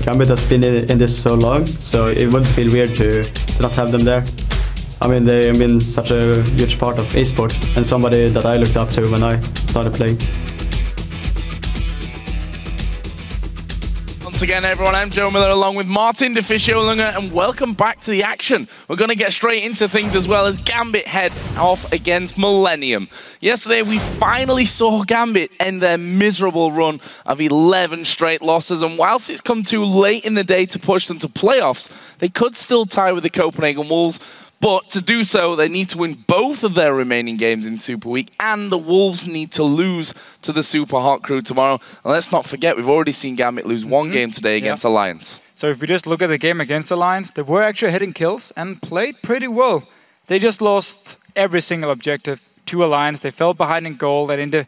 Gambit has been in this so long, so it would feel weird to not have them there. I mean, they have been such a huge part of esports and somebody that I looked up to when I started playing. Once again, everyone, I'm Joe Miller along with Martin Deficio-Lunga, and welcome back to the action. We're going to get straight into things as well as Gambit head off against Millennium. Yesterday, we finally saw Gambit end their miserable run of 11 straight losses, and whilst it's come too late in the day to push them to playoffs, they could still tie with the Copenhagen Wolves. But to do so, they need to win both of their remaining games in Super Week, and the Wolves need to lose to the Super Hot Crew tomorrow. And let's not forget, we've already seen Gambit lose one game today against Alliance. So if we just look at the game against Alliance, they were actually hitting kills and played pretty well. They just lost every single objective to Alliance. They fell behind in gold, and in the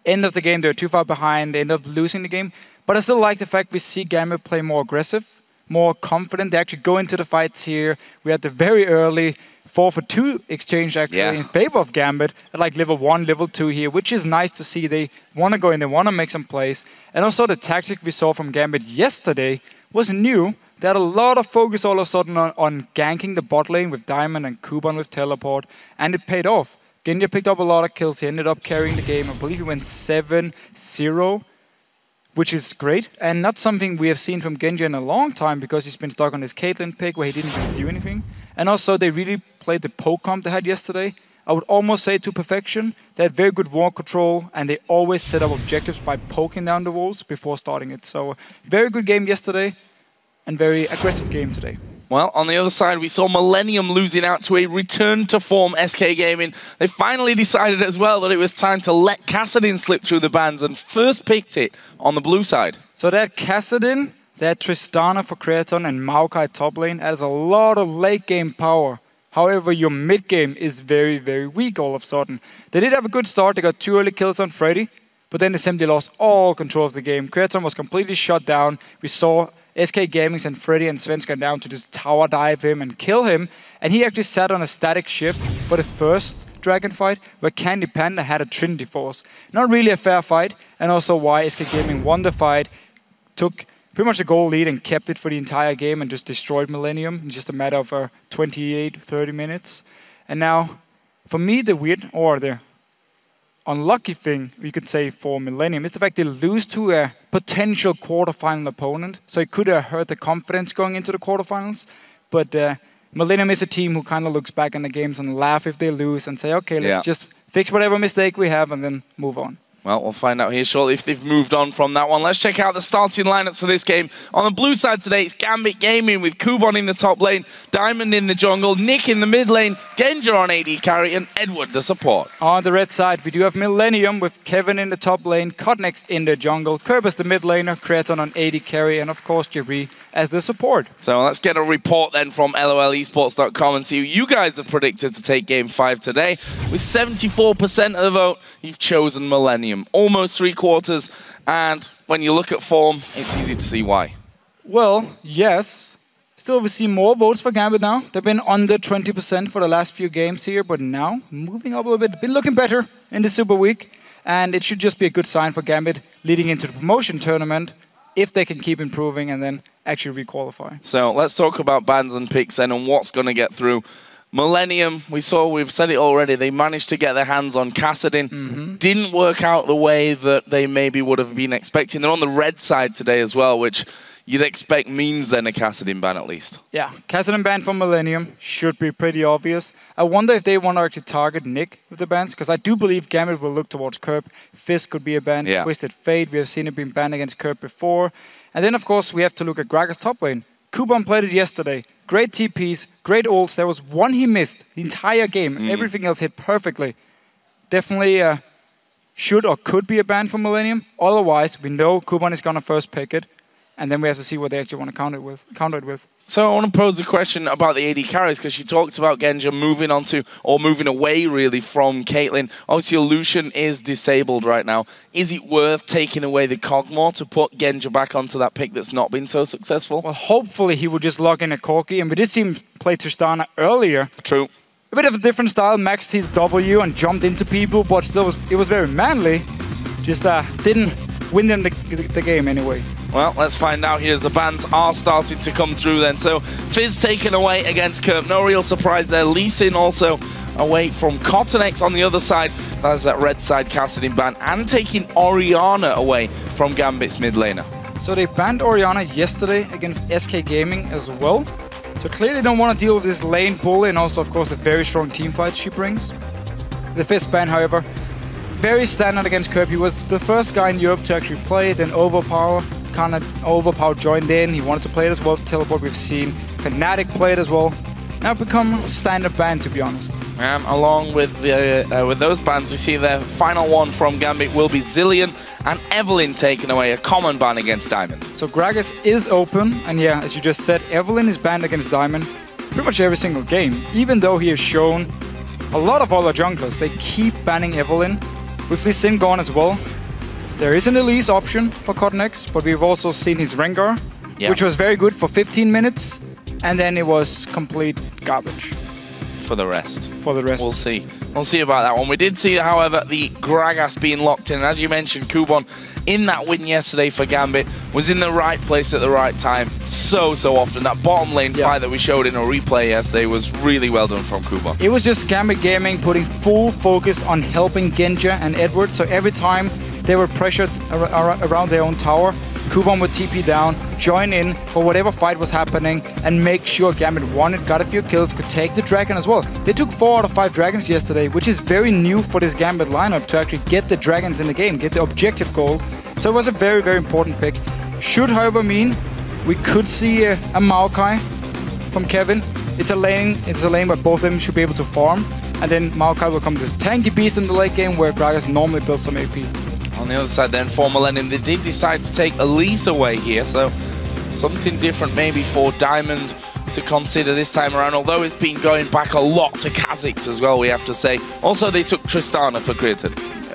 end of the game, they were too far behind. They ended up losing the game. But I still like the fact we see Gambit play more aggressive, more confident. They actually go into the fights here. We had the very early 4-for-2 exchange actually in favor of Gambit at like level 1, level 2 here, which is nice to see. They want to go in, they want to make some plays. And also the tactic we saw from Gambit yesterday was new. They had a lot of focus all of a sudden on ganking the bot lane with Diamond and Kuban with teleport, and it paid off. Genja picked up a lot of kills. He ended up carrying the game. I believe he went 7-0. Which is great, and not something we have seen from Genja in a long time, because he's been stuck on his Caitlyn pick where he didn't really do anything. And also, they really played the poke comp they had yesterday. I would almost say to perfection. They had very good wall control, and they always set up objectives by poking down the walls before starting it. So, very good game yesterday, and very aggressive game today. Well, on the other side, we saw Millennium losing out to a return-to-form SK Gaming. They finally decided as well that it was time to let Kassadin slip through the bans and first picked it on the blue side. So they had Kassadin, they had Tristana for Creaton and Maokai top lane. That is a lot of late-game power. However, your mid-game is very, very weak all of a sudden. They did have a good start. They got 2 early kills on Freddy, but then they simply lost all control of the game. Creaton was completely shut down. We saw SK Gaming and Freddy and Svenska down to just tower dive him and kill him. And he actually sat on a static shift for the first Dragon fight, where Candy Panda had a Trinity Force. Not really a fair fight, and also why SK Gaming won the fight, took pretty much a goal lead and kept it for the entire game and just destroyed Millennium in just a matter of 28-30 minutes. And now, for me, the weird, or the unlucky thing, we could say, for Millennium is the fact they lose to a potential quarterfinal opponent. So it could have hurt the confidence going into the quarterfinals. But Millennium is a team who kind of looks back on the games and laugh if they lose and say, okay, let's just fix whatever mistake we have and then move on. Well, we'll find out here shortly if they've moved on from that one. Let's check out the starting lineups for this game. On the blue side today, it's Gambit Gaming with Kuban in the top lane, Diamond in the jungle, Nick in the mid lane, Genja on AD carry, and Edward the support. On the red side, we do have Millennium with Kevin in the top lane, Codnex in the jungle, Kerberos the mid laner, Creaton on AD carry, and of course Jerry as the support. So let's get a report then from LOLesports.com and see who you guys have predicted to take Game 5 today. With 74% of the vote, you've chosen Millennium. Almost 3/4, and when you look at form, it's easy to see why. Well, yes. Still, we see more votes for Gambit now. They've been under 20% for the last few games here, but now moving up a little bit. Been looking better in the Super Week, and it should just be a good sign for Gambit leading into the promotion tournament if they can keep improving and then actually re-qualify. So let's talk about bans and picks then and what's going to get through. Millennium, we've said it already, they managed to get their hands on Kassadin. Didn't work out the way that they maybe would have been expecting. They're on the red side today as well, which you'd expect means then a Kassadin ban at least. Yeah, Kassadin ban from Millennium should be pretty obvious. I wonder if they want to actually target Nick with the bans, because I do believe Gambit will look towards Kerb. Fizz could be a ban. Twisted Fate, we have seen it being banned against Kerb before. And then, of course, we have to look at Gragas top lane. Kuban played it yesterday. Great TPs, great ults. There was one he missed the entire game. Everything else hit perfectly. Definitely should or could be a ban for Millennium. Otherwise, we know Kuban is going to first pick it. And then we have to see what they actually want to counter it with. So I want to pose a question about the AD carries, because you talked about Genja moving on to, or moving away really from Caitlyn. Obviously, Lucian is disabled right now. Is it worth taking away the Kog'Maw to put Genja back onto that pick that's not been so successful? Well, hopefully he would just log in a Corki, and we did see him play Tristana earlier. True. A bit of a different style, maxed his W and jumped into people, but still it was very manly. Just didn't win them the game anyway. Well, let's find out here as the bans are starting to come through then. So Fizz taken away against Kerp. No real surprise there. Lee Sin also away from Cottonex on the other side. That's that red side casting ban. And taking Orianna away from Gambit's mid laner. So they banned Orianna yesterday against SK Gaming as well. So clearly don't want to deal with this lane bully and also, of course, the very strong team fights she brings. The Fizz ban, however, very standard against Kerp. He was the first guy in Europe to actually play it, and Overpower joined in. He wanted to play it as well. Teleport, we've seen Fnatic play it as well. Now become a standard ban, to be honest. Along with those bans, we see the final one from Gambit will be Zilean and Evelynn taking away a common ban against Diamond. So Gragas is open, and yeah, as you just said, Evelynn is banned against Diamond pretty much every single game. Even though he has shown a lot of other junglers, they keep banning Evelynn. With Lee Sin gone as well, there is an Elise option for Cottonex, but we've also seen his Rengar, which was very good for 15 minutes, and then it was complete garbage. For the rest. We'll see. We'll see about that one. We did see, however, the Gragas being locked in. And as you mentioned, Kubon, in that win yesterday for Gambit, was in the right place at the right time so often. That bottom lane fight that we showed in a replay yesterday was really well done from Kubon. It was just Gambit Gaming putting full focus on helping Genja and Edward. So every time they were pressured around their own tower, Kubon would TP down, join in for whatever fight was happening, and make sure Gambit won it, got a few kills, could take the dragon as well. They took 4 out of 5 dragons yesterday, which is very new for this Gambit lineup to actually get the dragons in the game, get the objective goal. So it was a very, very important pick. Should, however, mean we could see a Maokai from Kevin. It's a lane where both of them should be able to farm, and then Maokai will come this tanky beast in the late game where Gragas normally builds some AP. On the other side then, for Millennium, they did decide to take Elise away here, so something different maybe for Diamond to consider this time around, although it's been going back a lot to Kha'Zix as well, we have to say. Also, they took Tristana for Creaton.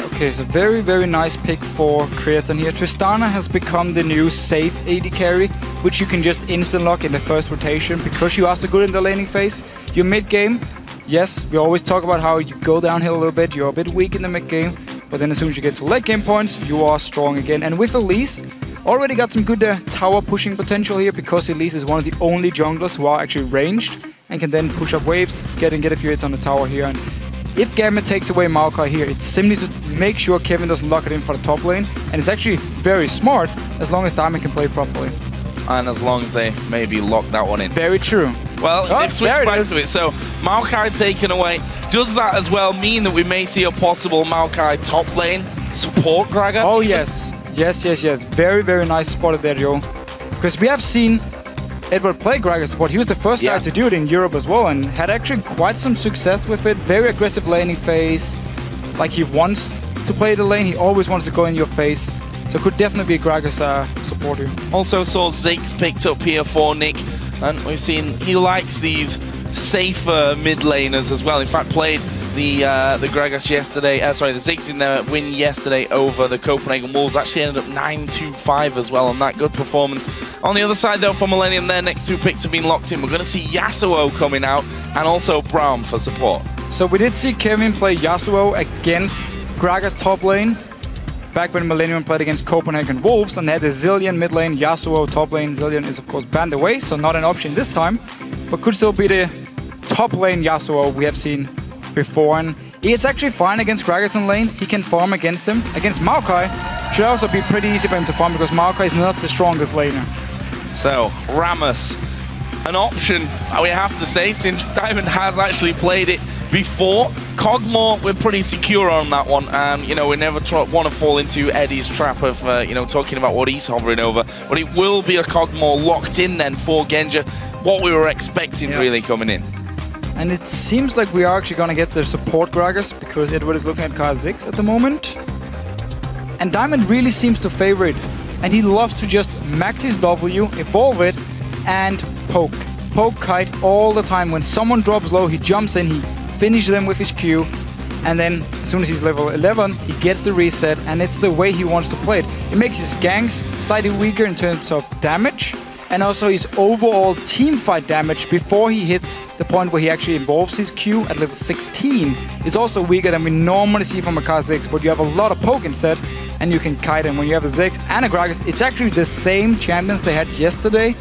Okay, so very, very nice pick for Creaton here. Tristana has become the new safe AD carry, which you can just instant lock in the first rotation because you are so good in the laning phase. Your mid game, yes, we always talk about how you go downhill a little bit, you're a bit weak in the mid game, but then as soon as you get to late game points, you are strong again. And with Elise, already got some good tower pushing potential here because Elise is one of the only junglers who are actually ranged and can then push up waves, get a few hits on the tower here. And if Gambit takes away Maokai here, it's simply to make sure Kevin doesn't lock it in for the top lane. And it's actually very smart as long as Diamond can play properly. And as long as they maybe lock that one in. Very true. Well, they've switched back to it. So Maokai taken away. Does that as well mean that we may see a possible Maokai top lane support Gragas? Oh, yes. Yes. Very, very nice spotted there, Joe. Because we have seen Edward play Gragas support. He was the first guy to do it in Europe as well and had actually quite some success with it. Very aggressive laning phase. Like he wants to play the lane. He always wants to go in your face. So could definitely be Gragas support here. Also saw Ziggs picked up here for Nick. And we've seen he likes these safer mid laners as well. In fact, played the Gragas yesterday, the Ziggs in their win yesterday over the Copenhagen Wolves. Actually ended up 9-2-5 as well on that. Good performance. On the other side though, for Millennium, their next 2 picks have been locked in. We're going to see Yasuo coming out and also Braum for support. So we did see Kevin play Yasuo against Gragas top lane. Back when Millennium played against Copenhagen Wolves and they had the Zilean mid lane, Yasuo top lane. Zilean is of course banned away, so not an option this time, but could still be the top lane Yasuo we have seen before. And it's actually fine against Gragas in lane. He can farm against him. Against Maokai, should also be pretty easy for him to farm because Maokai is not the strongest laner. So, Rammus, an option, we have to say, since Diamond has actually played it before. Kog'Maw, we're pretty secure on that one. You know, we never want to fall into Eddie's trap of, you know, talking about what he's hovering over. But it will be a Kog'Maw locked in then for Genja. What we were expecting really coming in. And it seems like we are actually going to get the support Gragas because Edward is looking at Kha'Zix at the moment. And Diamond really seems to favor it. And he loves to just max his W, evolve it, and poke. Poke Kite all the time. When someone drops low, he jumps in, he finishes them with his Q, and then as soon as he's level 11, he gets the reset, and it's the way he wants to play it. It makes his ganks slightly weaker in terms of damage, and also his overall team fight damage before he hits the point where he actually involves his Q at level 16 is also weaker than we normally see from a Kha'Zix, but you have a lot of poke instead, and you can kite. And when you have a Ziggs and a Gragas, it's actually the same champions they had yesterday.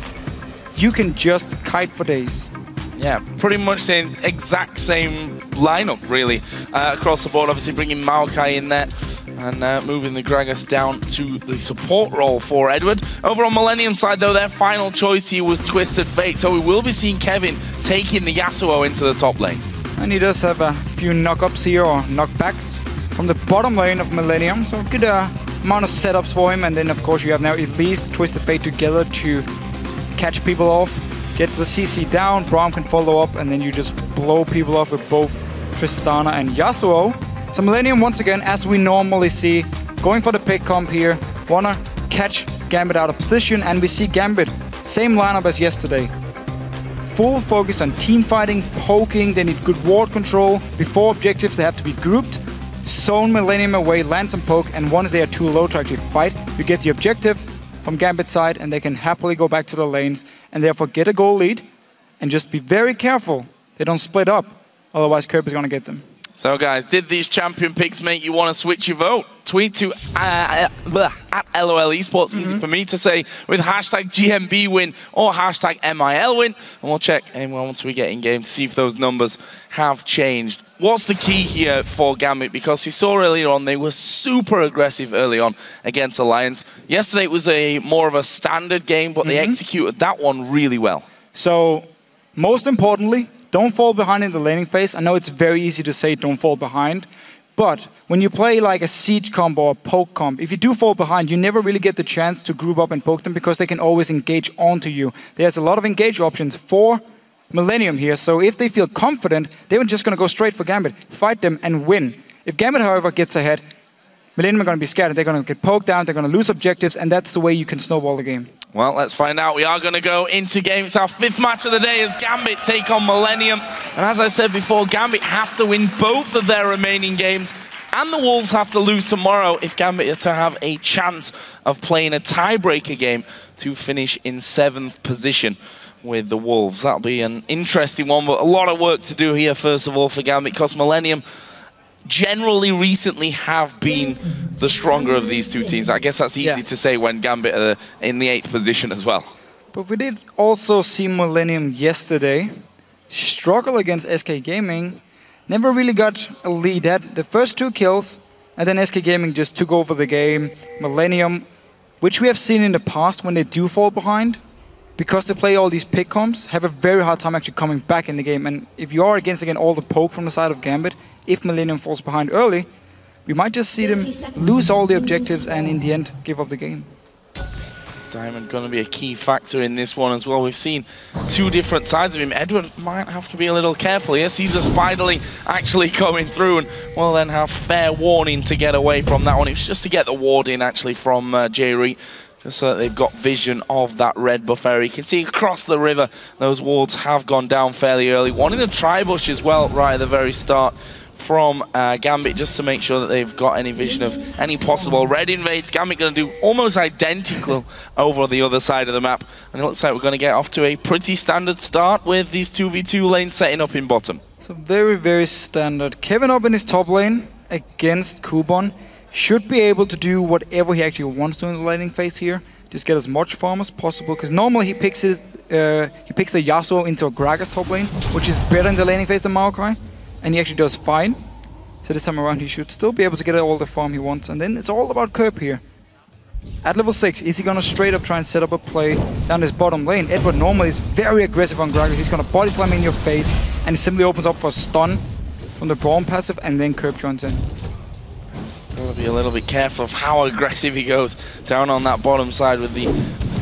You can just kite for days. Yeah, pretty much the exact same lineup, really, across the board. Obviously bringing Maokai in there and moving the Gragas down to the support role for Edward. Over on Millennium side, though, their final choice here was Twisted Fate, so we will be seeing Kevin taking the Yasuo into the top lane. And he does have a few knock-ups here, or knockbacks, from the bottom lane of Millennium, so good amount of setups for him. And then, of course, you have now Elise, Twisted Fate together to catch people off, get the CC down, Braum can follow up, and then you just blow people off with both Tristana and Yasuo. So Millennium, once again, as we normally see, going for the pick comp here, wanna catch Gambit out of position, and we see Gambit, same lineup as yesterday. Full focus on team fighting, poking, they need good ward control. Before objectives, they have to be grouped, zone Millennium away, land some poke, and once they are too low to actually fight, you get the objective from Gambit's side, and they can happily go back to the lanes and therefore get a goal lead. And just be very careful they don't split up, otherwise Curb is gonna get them. So guys, did these champion picks make you want to switch your vote? Tweet to at LOL Esports, easy for me to say, with hashtag GMB win or hashtag MIL win. And we'll check once we get in game to see if those numbers have changed. What's the key here for Gambit? Because we saw earlier on they were super aggressive early on against Alliance. Yesterday it was more of a standard game, but they executed that one really well. So, most importantly, don't fall behind in the laning phase. I know it's very easy to say don't fall behind, but when you play like a siege comp or a poke comp, if you do fall behind, you never really get the chance to group up and poke them because they can always engage onto you. There's a lot of engage options for Millennium here, so if they feel confident, they're just going to go straight for Gambit, fight them and win. If Gambit, however, gets ahead, Millennium are going to be scared. They're going to get poked down, they're going to lose objectives, and that's the way you can snowball the game. Well, let's find out. We are going to go into game. It's our 5th match of the day as Gambit take on Millennium. And as I said before, Gambit have to win both of their remaining games. And the Wolves have to lose tomorrow if Gambit are to have a chance of playing a tiebreaker game to finish in 7th position with the Wolves. That'll be an interesting one, but a lot of work to do here, first of all, for Gambit, because Millennium generally recently have been the stronger of these two teams. I guess that's easy to say when Gambit are in the 8th position as well. But we did also see Millennium yesterday struggle against SK Gaming. Never really got a lead. Had the first 2 kills, and then SK Gaming just took over the game. Millennium, which we have seen in the past when they do fall behind, because they play all these pick comps, have a very hard time actually coming back in the game. And if you are against, again, all the poke from the side of Gambit, if Millennium falls behind early, we might just see them lose all the objectives and in the end give up the game. Diamond going to be a key factor in this one as well. We've seen 2 different sides of him. Edward might have to be a little careful here. Sees a Spiderling actually coming through and will then have fair warning to get away from that one. It was just to get the ward in actually from J-Reet, just so that they've got vision of that red buff area. You can see across the river, those wards have gone down fairly early. One in the tri-bush as well, right at the very start from Gambit, just to make sure that they've got any vision of any possible red invades. Gambit going to do almost identical over the other side of the map. And it looks like we're going to get off to a pretty standard start with these 2v2 lanes setting up in bottom. So very, very standard. Kevin up in his top lane against Kubon. Should be able to do whatever he actually wants to in the laning phase here. Just get as much farm as possible, because normally he picks the Yasuo into a Gragas top lane, which is better in the laning phase than Maokai, and he actually does fine. So this time around he should still be able to get all the farm he wants, and then it's all about Curb here. At level 6, is he gonna straight up try and set up a play down this bottom lane? Edward normally is very aggressive on Gragas. He's gonna body slam in your face, and he simply opens up for a stun from the Braum passive, and then Curb joins in. Gotta be a little bit careful of how aggressive he goes down on that bottom side with the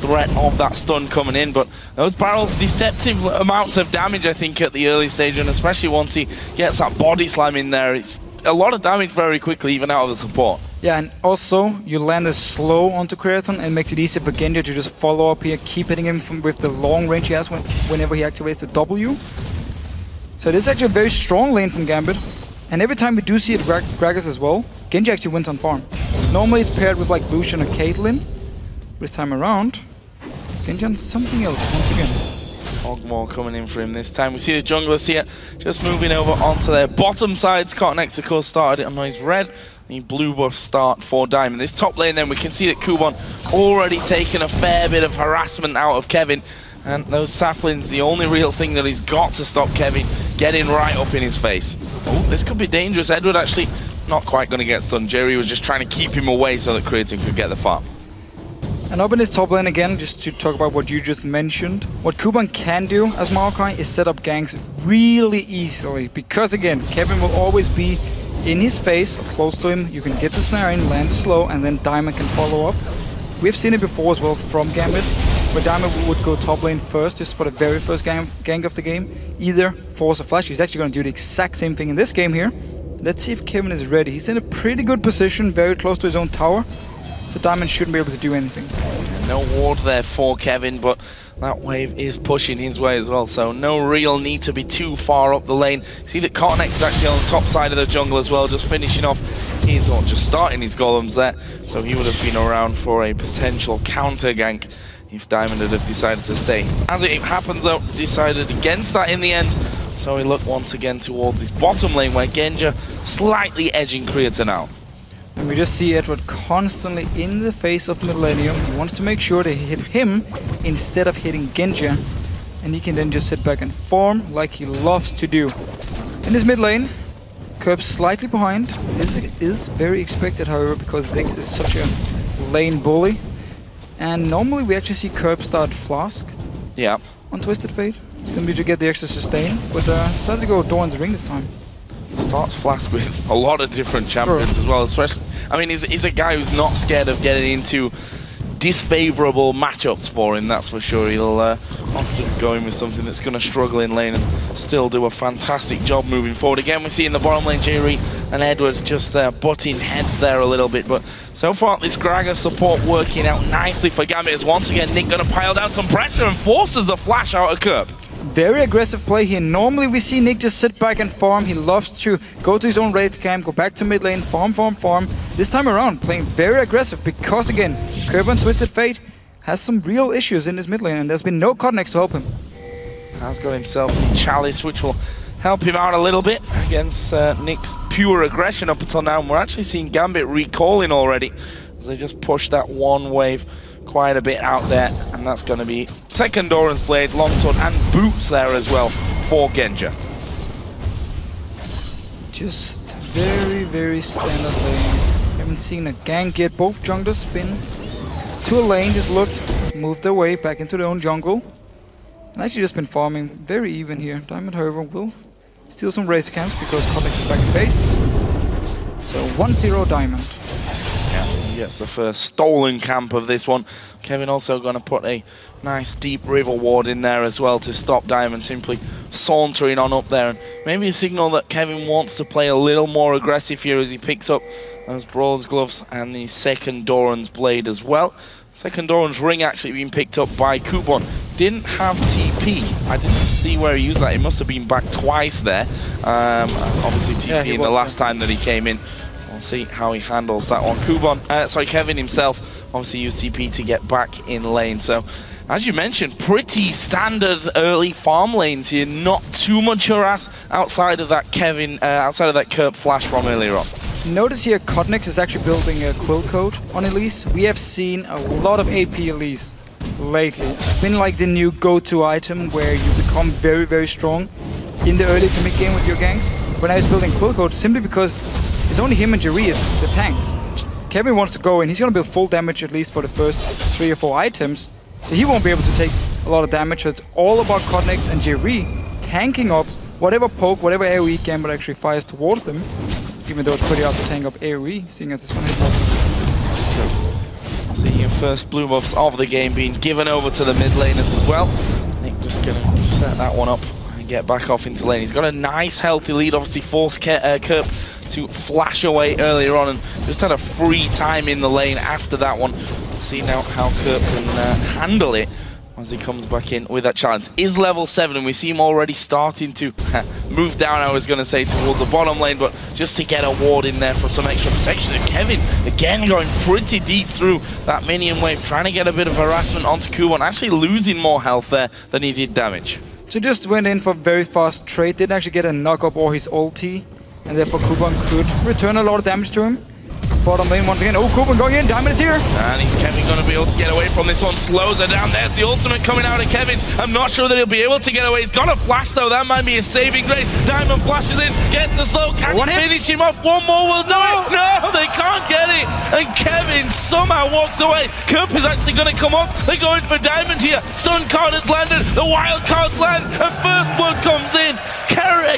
threat of that stun coming in, but those barrels, deceptive amounts of damage, I think, at the early stage, and especially once he gets that body slam in there, it's a lot of damage very quickly, even out of the support. Yeah, and also, you land a slow onto Creaton and makes it easy for Genji to just follow up here, keep hitting him with the long range he has whenever he activates the W. So this is actually a very strong lane from Gambit, and every time we do see it Gragas as well, Genji actually wins on farm. Normally it's paired with like Lucian or Caitlyn. This time around, Genji on something else once again. Ogmore coming in for him this time. We see the junglers here just moving over onto their bottom sides. Cotton X, of course, started it on his red. the blue buff start for Diamond. This top lane then, we can see that Kubon already taken a fair bit of harassment out of Kevin. And those saplings, the only real thing that he's got to stop Kevin getting right up in his face. Oh, this could be dangerous. Edward actually not quite going to get stunned. Jerry was just trying to keep him away so that Creatine could get the farm. And up in his top lane again, just to talk about what you just mentioned, what Kuban can do as Maokai is set up ganks really easily. Because again, Kevin will always be in his face or close to him. You can get the snare in, land slow, and then Diamond can follow up. We've seen it before as well from Gambit, where Diamond would go top lane first, just for the very first gank of the game. Either force a flash. He's actually going to do the exact same thing in this game here. Let's see if Kevin is ready. He's in a pretty good position, very close to his own tower. So Diamond shouldn't be able to do anything. No ward there for Kevin, but that wave is pushing his way as well, so no real need to be too far up the lane. See that Cottonex is actually on the top side of the jungle as well, just finishing off his, or just starting his golems there. So he would have been around for a potential counter gank if Diamond had have decided to stay. As it happens though, decided against that in the end. So we look once again towards his bottom lane where Genja slightly edging Creatine out. And we just see Edward constantly in the face of Millennium. He wants to make sure they hit him instead of hitting Genja. And he can then just sit back and farm like he loves to do. In his mid lane, Kerb slightly behind. This is very expected, however, because Ziggs is such a lane bully. And normally we actually see Kerb start Flask on Twisted Fate, simply to get the extra sustain. But decided to go Doran's Ring this time. Starts Flask with a lot of different champions as well, especially, I mean, he's a guy who's not scared of getting into disfavourable matchups for him, that's for sure. He'll often go in with something that's going to struggle in lane and still do a fantastic job moving forward. Again, we see in the bottom lane, Jerry and Edward just butting heads there a little bit, but so far this Gragas support working out nicely for Gambit as once again Nick going to pile down some pressure and forces the flash out of Kerb. Very aggressive play here. Normally we see Nick just sit back and farm. He loves to go to his own Wraith camp, go back to mid lane, farm. This time around, playing very aggressive because, again, Kerb on Twisted Fate has some real issues in his mid lane, and there's been no Cottonex to help him. Has got himself the Chalice, which will help him out a little bit against Nick's pure aggression up until now. And we're actually seeing Gambit recalling already as they just push that one wave quite a bit out there, and that's going to be second Doran's Blade, Longsword and Boots there as well for Genja. Just very standard lane. Haven't seen a gank yet. Both junglers spin to a lane, just looked, moved their way back into their own jungle. And actually just been farming very even here. Diamond, however, will steal some Wraith camps because Cottonex is back in base. So 1-0 Diamond. Yeah, he gets the first stolen camp of this one. Kevin also going to put a nice deep river ward in there as well to stop Diamond simply sauntering on up there. And maybe a signal that Kevin wants to play a little more aggressive here as he picks up those Brawler's Gloves and the second Doran's Blade as well. Second Doran's Ring actually being picked up by Kubon. Didn't have TP. I didn't see where he used that. He must have been back twice there. Obviously TP in the last time that he came in. We'll see how he handles that one. Kevin himself obviously used TP to get back in lane. So, as you mentioned, pretty standard early farm lanes here. Not too much harass outside of that Kerb flash from earlier on. Notice here, Cottonex is actually building a Quill Code on Elise. We have seen a lot of AP Elise lately. It's been like the new go-to item where you become very strong in the early to mid game with your ganks. When I was building Quill Code, simply because it's only him and Jerry as the tanks. Kevin wants to go in, he's going to build full damage at least for the first 3 or 4 items. So he won't be able to take a lot of damage, so it's all about Cottonex and Jerry tanking up whatever poke, whatever AoE Gambit actually fires towards them. Even though it's pretty hard to tank up AoE, seeing as it's going to hit multiple. Seeing your first blue buffs of the game being given over to the mid laners as well. Nick just going to set that one up and get back off into lane. He's got a nice healthy lead, obviously forced Kerb to flash away earlier on and just had a free time in the lane after that one. See now how Kerb can handle it as he comes back in with that challenge. Is level 7 and we see him already starting to move down, I was going to say, towards the bottom lane, but just to get a ward in there for some extra protection. Is Kevin again going pretty deep through that minion wave, trying to get a bit of harassment onto Kubon, actually losing more health there than he did damage. So just went in for very fast trade, didn't actually get a knock-up or his ulti, and therefore Kubon could return a lot of damage to him. bottom lane once again. Oh, Kuban going in. Diamond is here. And is Kevin going to be able to get away from this one? Slows her down. There's the ultimate coming out of Kevin. I'm not sure that he'll be able to get away. He's got a flash, though. That might be a saving grace. Diamond flashes in, gets the slow. Can he finish him off? One more will do it. No, they can't get it. And Kevin somehow walks away. Curp is actually going to come up. They're going for Diamond here. Stun card has landed. The wild card lands. And first blood comes in.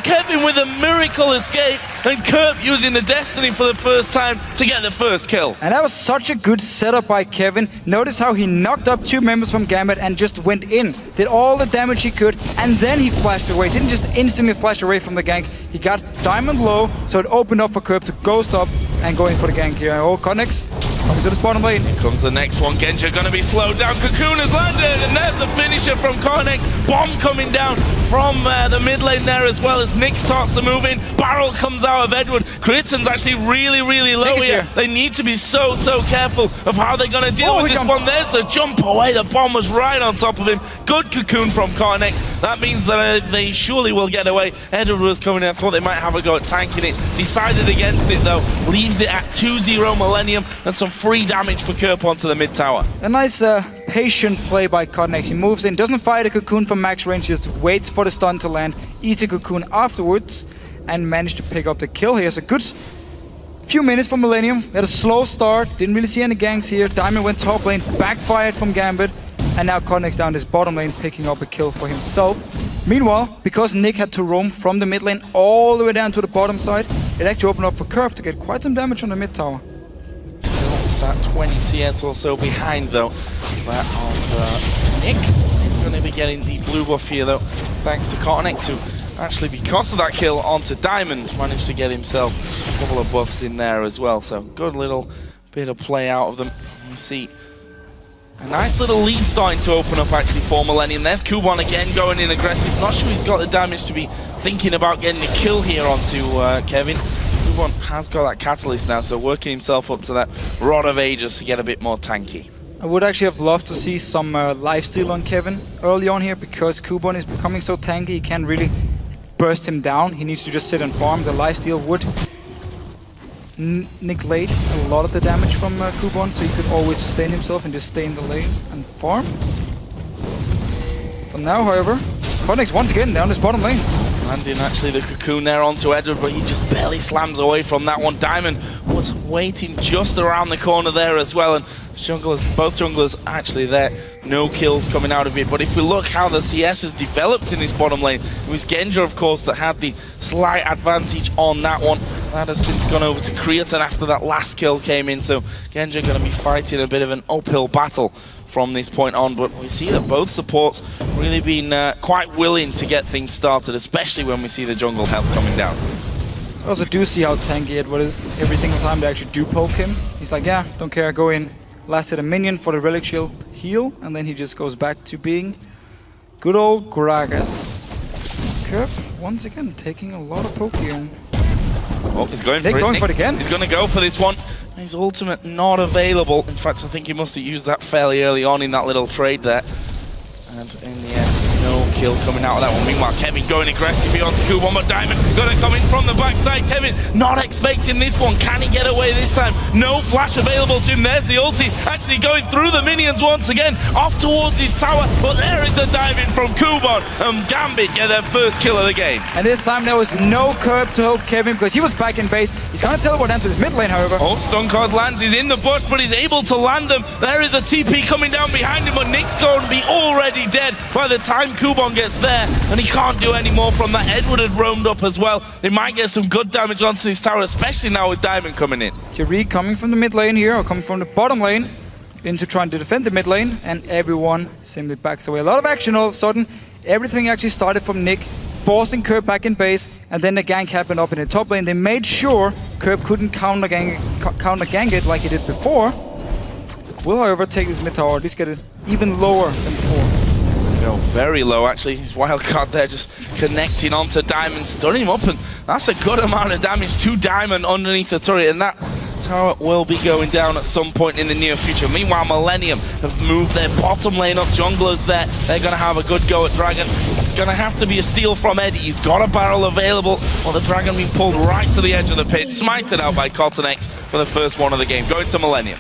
Kevin with a miracle escape. And Curp using the Destiny for the first time to get the first kill. And that was such a good setup by Kevin. Notice how he knocked up 2 members from Gambit and just went in. Did all the damage he could, and then he flashed away. Didn't just instantly flash away from the gank. He got Diamond low, so it opened up for Curp to ghost up and go in for the gank here. Oh, Connex coming to this bottom lane. Here comes the next one. Genja gonna be slowed down. Cocoon has landed, and there's the finisher from Connex. Bomb coming down from the mid lane there, as well as Nick starts to move in. Barrel comes out of Edward. Critton's actually really, really low here. They need to be so careful of how they're gonna deal with this one. There's the jump away. The bomb was right on top of him. Good Cocoon from Connex. That means that they surely will get away. Edward was coming in. I thought they might have a go at tanking it. Decided against it, though. Leaves it at 2-0 Millennium, and some free damage for Curp onto the mid tower. A nice patient play by Connex. He moves in, doesn't fire the Cocoon from max range, just waits for the stun to land, eats a Cocoon afterwards, and managed to pick up the kill here. So good few minutes for Millennium. Had a slow start, didn't really see any ganks here. Diamond went top lane, backfired from Gambit, and now Connex down this bottom lane, picking up a kill for himself. Meanwhile, because Nick had to roam from the mid lane all the way down to the bottom side, it actually opened up for Curp to get quite some damage on the mid tower. That 20 CS or so behind, though. That of Nick is going to be getting the blue buff here, though, thanks to Connex, who actually, because of that kill onto Diamond, managed to get himself a couple of buffs in there as well. So good little bit of play out of them. You see a nice little lead starting to open up actually for Millennium. There's Kuban again going in aggressive. Not sure he's got the damage to be thinking about getting a kill here onto Kevin. Kuban has got that Catalyst now, so working himself up to that Rod of Ages to get a bit more tanky. I would actually have loved to see some lifesteal on Kevin early on here, because Kuban is becoming so tanky, he can't really burst him down. He needs to just sit and farm. The lifesteal would negate a lot of the damage from Kuban, so he could always sustain himself and just stay in the lane and farm. For now, however, Connex once again down this bottom lane. Landing actually the Cocoon there onto Edward, but he just barely slams away from that one. Diamond was waiting just around the corner there as well, and both junglers actually there. No kills coming out of it, but if we look how the CS has developed in this bottom lane, it was Genja, of course, that had the slight advantage on that one. That has since gone over to Creaton after that last kill came in, so Genja going to be fighting a bit of an uphill battle from this point on, but we see that both supports really been quite willing to get things started, especially when we see the jungle health coming down. I also do see how tanky Edward is. Every single time they actually do poke him, he's like, yeah, don't care, go in. Last hit a minion for the Relic Shield heal, and then he just goes back to being good old Gragas. Curp, once again, taking a lot of poke here. Oh, he's going for it. Going for it again. He's going to go for this one. His ultimate not available. In fact, I think he must have used that fairly early on in that little trade there. And in the end, no kill coming out of that one. Meanwhile, Kevin going aggressively onto Kuban, but Diamond gonna come in from the backside. Kevin not expecting this one. Can he get away this time? No flash available to him. There's the ulti actually going through the minions once again, off towards his tower, but there is a dive in from Kuban, and Gambit get their first kill of the game. And this time there was no Curp to help Kevin, because he was back in base. He's gonna teleport down to his mid lane, however. Oh, stun card lands. He's in the bush, but he's able to land them. There is a TP coming down behind him, but Nick's going to be already dead by the time Kuban gets there, and he can't do any more from that. Edward had roamed up as well. They might get some good damage onto his tower, especially now with Diamond coming in. Jerry coming from the mid lane here, or coming from the bottom lane, into trying to defend the mid lane, and everyone simply backs away. A lot of action all of a sudden. Everything actually started from Nick, forcing Curp back in base, and then the gank happened up in the top lane. They made sure Curp couldn't counter gank it like he did before. Will, however, take this mid tower, at least get it even lower than before. Go very low, actually. His wildcard there just connecting onto Diamond, stunning him up, and that's a good amount of damage to Diamond underneath the turret, and that tower will be going down at some point in the near future. Meanwhile, Millennium have moved their bottom lane up. Junglers there, they're going to have a good go at Dragon. It's going to have to be a steal from Eddie. He's got a barrel available. Well, the Dragon being pulled right to the edge of the pit, smited out by Cottonex for the first one of the game. Going to Millennium.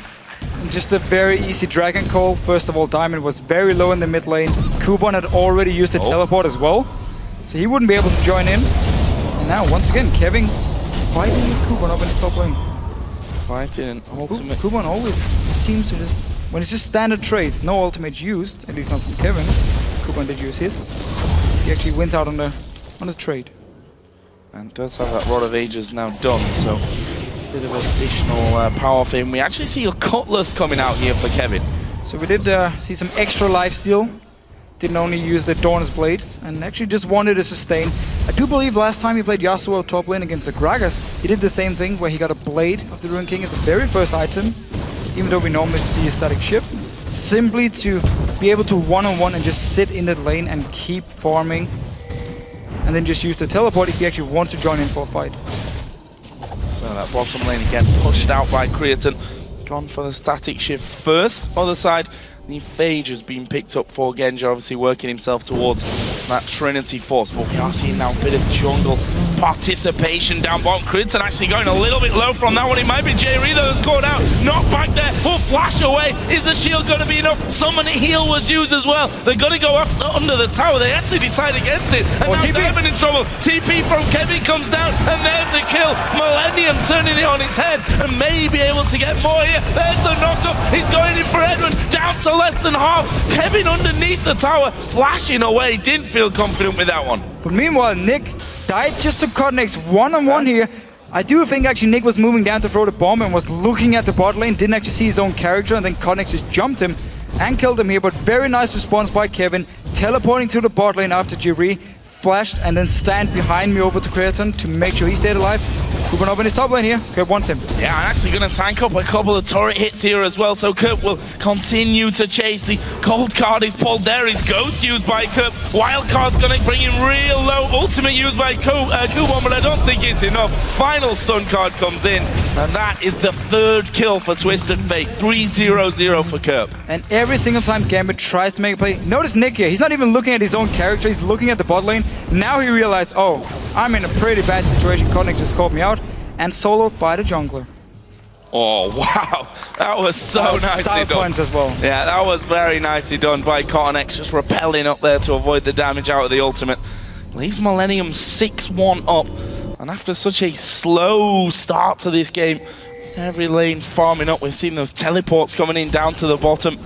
Just a very easy Dragon call. First of all, Diamond was very low in the mid lane. Kubon had already used the teleport as well, so he wouldn't be able to join in. And now, once again, Kevin fighting with Kubon up in his top lane. Fighting an ultimate. Kubon always seems to just, when it's just standard trades, no ultimates used, at least not from Kevin. Kubon did use his. He actually wins out on the trade. And does have that Rod of Ages now done, so bit of additional power for him. We actually see a Cutlass coming out here for Kevin. So we did see some extra lifesteal. Didn't only use the Dawn's Blades, and actually just wanted to sustain. I do believe last time he played Yasuo top lane against the Gragas, he did the same thing where he got a Blade of the Ruined King as the very first item, even though we normally see a static shift, simply to be able to one-on-one and just sit in that lane and keep farming, and then just use the teleport if he actually wants to join in for a fight. So that bottom lane again pushed out by Creaton. Gone for the static shift first. Other side, the Phage has been picked up for Genji, obviously working himself towards that Trinity Force. But we are seeing now a bit of jungle participation down bottom. Creaton actually going a little bit low from that one. It might be J-Re that's scored out. Not back there. Oh, flash away. Is the shield going to be enough? Summon heal was used as well. They're going to go up under the tower. They actually decide against it. And now Diamond in trouble. TP from Kevin comes down, and there's the kill. Millennium turning it on its head and may be able to get more here. There's the knockup. He's going in for Edwin. Down to less than half. Kevin underneath the tower, flashing away. Didn't feel confident with that one. But meanwhile, Nick died just to Cottonex one-on-one here. I do think actually Nick was moving down to throw the bomb and was looking at the bot lane, didn't actually see his own character, and then Cottonex just jumped him and killed him here. But very nice response by Kevin, teleporting to the bot lane after J-Re flashed and then stand behind me over to Creaton to make sure he stayed alive. Kubon up in his top lane here. Kurt wants him. Yeah, I'm actually going to tank up a couple of turret hits here as well, so Kurt will continue to chase. The gold card is pulled there. His Ghost used by Kurt. Wild card's going to bring him real low. Ultimate used by Kubon, but I don't think it's enough. Final stun card comes in, and that is the third kill for Twisted Fate. 3-0-0 for Kurt. And every single time Gambit tries to make a play, notice Nick here. He's not even looking at his own character. He's looking at the bot lane. Now he realized, oh, I'm in a pretty bad situation. Cottonex just caught me out. And soloed by the jungler. Oh, wow. That was so nicely done. Points as well. Yeah, that was very nicely done by Cottonex, just repelling up there to avoid the damage out of the ultimate. Leaves Millennium 6-1 up. And after such a slow start to this game, every lane farming up. We've seen those teleports coming in down to the bottom.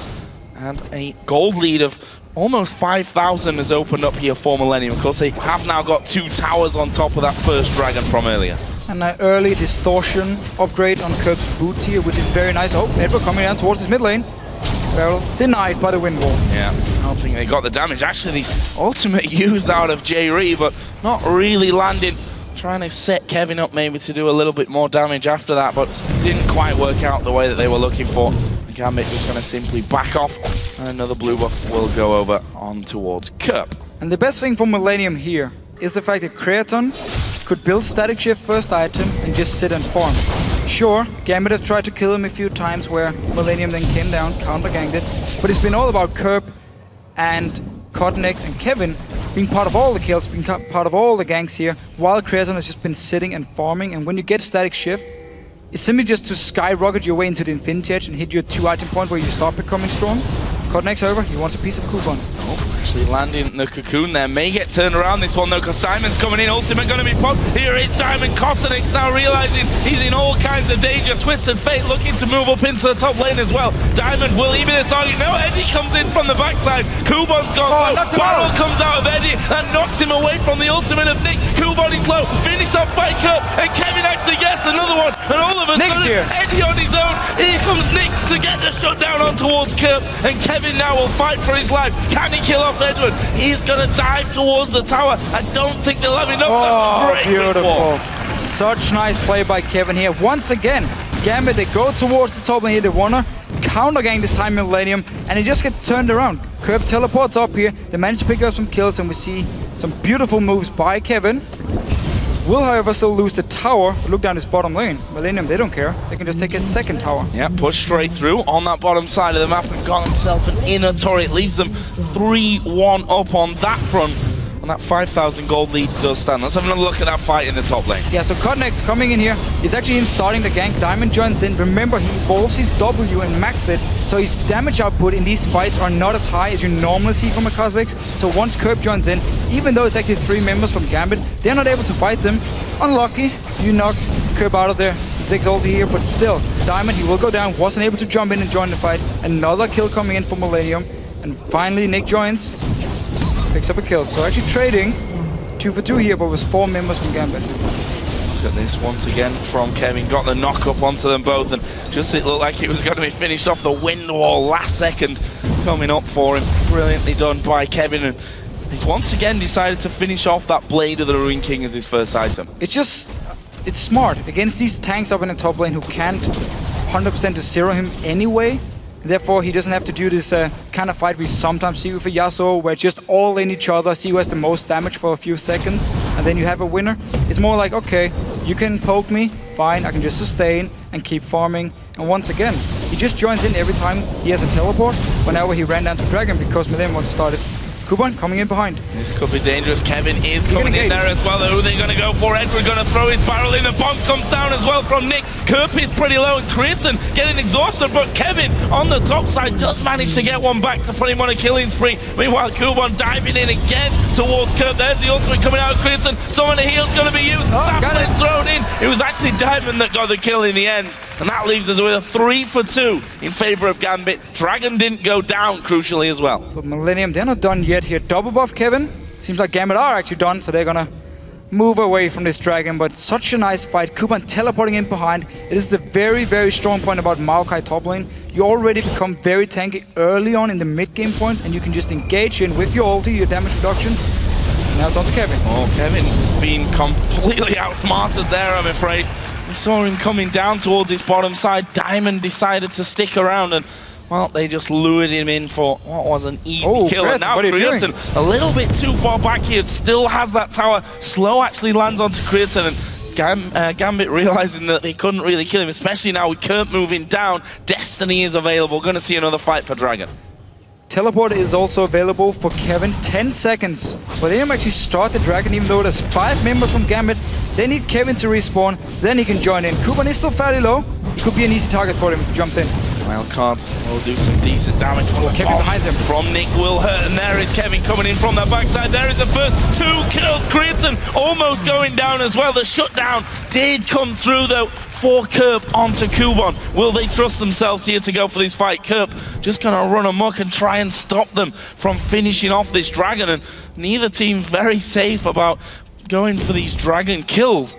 And a gold lead of almost 5,000 has opened up here for Millennium. Of course, they have now got 2 towers on top of that first dragon from earlier. And an early distortion upgrade on Kurt's boots here, which is very nice. Oh, Edward coming down towards his mid lane. Well, denied by the wind wall. Yeah, I don't think they got the damage. Actually, the ultimate used out of J-Re, but not really landing. Trying to set Kevin up maybe to do a little bit more damage after that, but didn't quite work out the way that they were looking for. Gambit just going to simply back off, and another blue buff will go over on towards Kerp. And the best thing for Millennium here is the fact that Creaton could build Static Shift first item and just sit and farm. Sure, Gambit have tried to kill him a few times where Millennium then came down, counter-ganked it, but it's been all about Kerp and Cottonex and Kevin being part of all the kills, being part of all the ganks here, while Creaton has just been sitting and farming. And when you get Static Shift, it's simply just to skyrocket your way into the Infinity Edge and hit your 2 item point where you start becoming strong. Cottonex, however, he wants a piece of Kubon. Oh, actually landing the cocoon there. May get turned around this one though, because Diamond's coming in. Ultimate going to be popped. Here is Diamond. Cottonex now realizing he's in all kinds of danger. Twisted Fate looking to move up into the top lane as well. Diamond will even the target. No, Eddie comes in from the backside. Kubon's gone low. Barrel comes out of Eddie and knocks him away from the ultimate of Nick. Kubon is low. Finished off by Kurt, and Kevin actually gets another one. And all of a sudden, Eddie on his own. Here comes Nick to get the shutdown on towards Kurt, and Kevin now will fight for his life. Can he kill off Edward? He's going to dive towards the tower. I don't think they'll have enough. Oh, that's a great beautiful. Such nice play by Kevin here. Once again, Gambit, they go towards the top lane here. They want to counter-gang this time Millennium, and they just get turned around. Kerp teleports up here. They manage to pick up some kills, and we see some beautiful moves by Kevin. Will, however, still lose the tower. Look down his bottom lane. Millennium, they don't care. They can just take his second tower. Yeah, push straight through on that bottom side of the map and got himself an inner turret. Leaves them 3-1 up on that front. And that 5,000 gold lead does stand. Let's have another look at that fight in the top lane. Yeah, so Cotnex coming in here is actually him starting the gank. Diamond joins in. Remember, he evolves his W and max it, so his damage output in these fights are not as high as you normally see from a Kha'Zix. So once Curb joins in, even though it's actually 3 members from Gambit, they're not able to fight them. Unlucky, you knock Curb out of there. Zig's ulti here, but still, Diamond, he will go down. Wasn't able to jump in and join the fight. Another kill coming in for Millennium. And finally, Nick joins. Picks up a kill. So actually trading 2 for 2 here, but with 4 members from Gambit. Look at this once again from Kevin. Got the knock up onto them both, and just it looked like it was going to be finished off the wind wall last second coming up for him. Brilliantly done by Kevin, and he's once again decided to finish off that Blade of the Ruined King as his first item. It's smart against these tanks up in the top lane who can't 100% to zero him anyway. Therefore, he doesn't have to do this kind of fight we sometimes see with a Yasuo, where it's just all in each other, see who has the most damage for a few seconds, and then you have a winner. It's more like, okay, you can poke me, fine, I can just sustain and keep farming. And once again, he just joins in every time he has a teleport. Whenever he ran down to Dragon because Millennium wants to start it. Kuban coming in behind. This could be dangerous. Kevin is coming in there as well. Who are they going to go for? Edward going to throw his barrel in. The bomb comes down as well from Nick. Kerp is pretty low and Creighton getting exhausted, but Kevin on the top side does manage to get one back to put him on a killing spree. Meanwhile, Kuban diving in again towards Kerp. There's the ultimate coming out of Creighton. Some of the heal's going to be used. Sapling thrown in. It was actually Diamond that got the kill in the end. And that leaves us with a 3 for 2 in favor of Gambit. Dragon didn't go down, crucially, as well. But Millennium, they're not done yet here. Double buff Kevin. Seems like Gambit are actually done, so they're gonna move away from this Dragon. But such a nice fight. Kuban teleporting in behind. It is the very, very strong point about Maokai top lane. You already become very tanky early on in the mid-game point, and you can just engage in with your ulti, your damage reduction. And now it's on to Kevin. Oh, Kevin has been completely outsmarted there, I'm afraid. We saw him coming down towards his bottom side. Diamond decided to stick around and, well, they just lured him in for what was an easy kill. And now Creighton a little bit too far back here. Still has that tower. Slow actually lands onto Creighton, and Gambit realizing that they couldn't really kill him, especially now with Kerp moving down. Destiny is available. Going to see another fight for Dragon. Teleport is also available for Kevin. 10 seconds. But they don't actually start the Dragon, even though there's 5 members from Gambit. They need Kevin to respawn, then he can join in. Kuban is still fairly low. He could be an easy target for him if he jumps in. Wildcard will do some decent damage from Kevin behind him. From Nick will hurt, and there is Kevin coming in from the backside. There is the first 2 kills. Creighton almost going down as well. The shutdown did come through though for Kerp onto Kuban. Will they trust themselves here to go for this fight? Kerp just gonna run amok and try and stop them from finishing off this Dragon, and neither team very safe about going for these Dragon kills.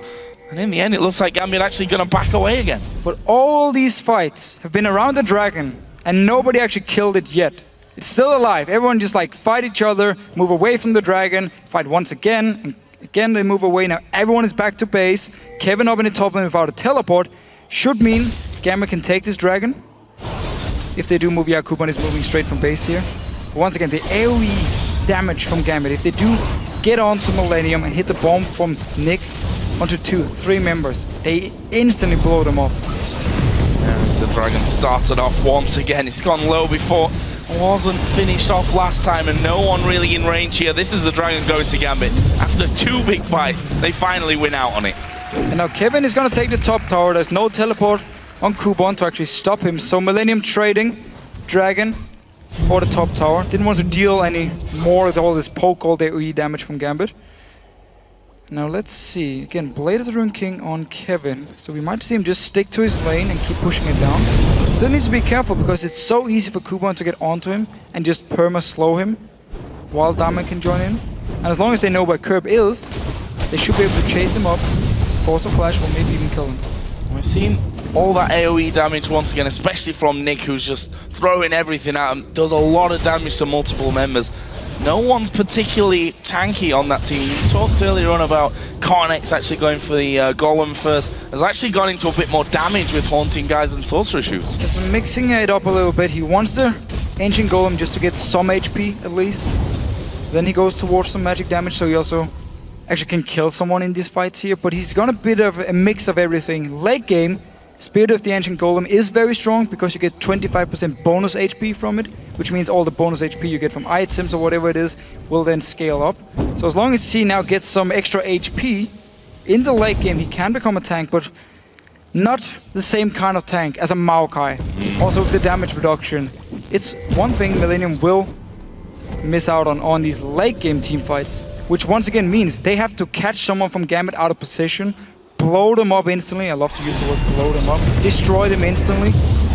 And in the end, it looks like Gambit actually going to back away again. But all these fights have been around the Dragon, and nobody actually killed it yet. It's still alive. Everyone just like fight each other, move away from the Dragon, fight once again, and again they move away. Now everyone is back to base. Kevin up in the top lane without a teleport should mean Gambit can take this Dragon. If they do move, yeah, Kuban is moving straight from base here. But once again, the AoE damage from Gambit, if they do get onto Millennium and hit the bomb from Nick onto 2, 3 members, they instantly blow them off. As the Dragon started off once again, it's gone low before, wasn't finished off last time, and no one really in range here. This is the Dragon going to Gambit. After 2 big fights, they finally win out on it. And now Kevin is going to take the top tower. There's no teleport on Kuban to actually stop him, so Millennium trading Dragon for the top tower. Didn't want to deal any more with all this poke, all the AoE damage from Gambit. Now let's see, again, Blade of the Ruined King on Kevin. So we might see him just stick to his lane and keep pushing it down. Still needs to be careful because it's so easy for Kuban to get onto him and just perma-slow him while Diamond can join in. And as long as they know where Kerp is, they should be able to chase him up, force a flash, or maybe even kill him. We're seeing all that AoE damage once again, especially from Nick, who's just throwing everything at him. Does a lot of damage to multiple members. No one's particularly tanky on that team. You talked earlier on about Cornex actually going for the Golem first. Has actually gone into a bit more damage with Haunting Guys and Sorcerer Shoes. Just mixing it up a little bit. He wants the Ancient Golem just to get some HP at least. Then he goes towards some magic damage, so he also actually can kill someone in these fights here, but he's got a bit of a mix of everything. Late game, Spirit of the Ancient Golem is very strong because you get 25% bonus HP from it, which means all the bonus HP you get from items or whatever it is will then scale up. So as long as he now gets some extra HP in the late game, he can become a tank, but not the same kind of tank as a Maokai. Also with the damage reduction, it's one thing Millennium will miss out on these late game team fights, which once again means they have to catch someone from Gambit out of position, blow them up instantly. I love to use the word blow them up. Destroy them instantly,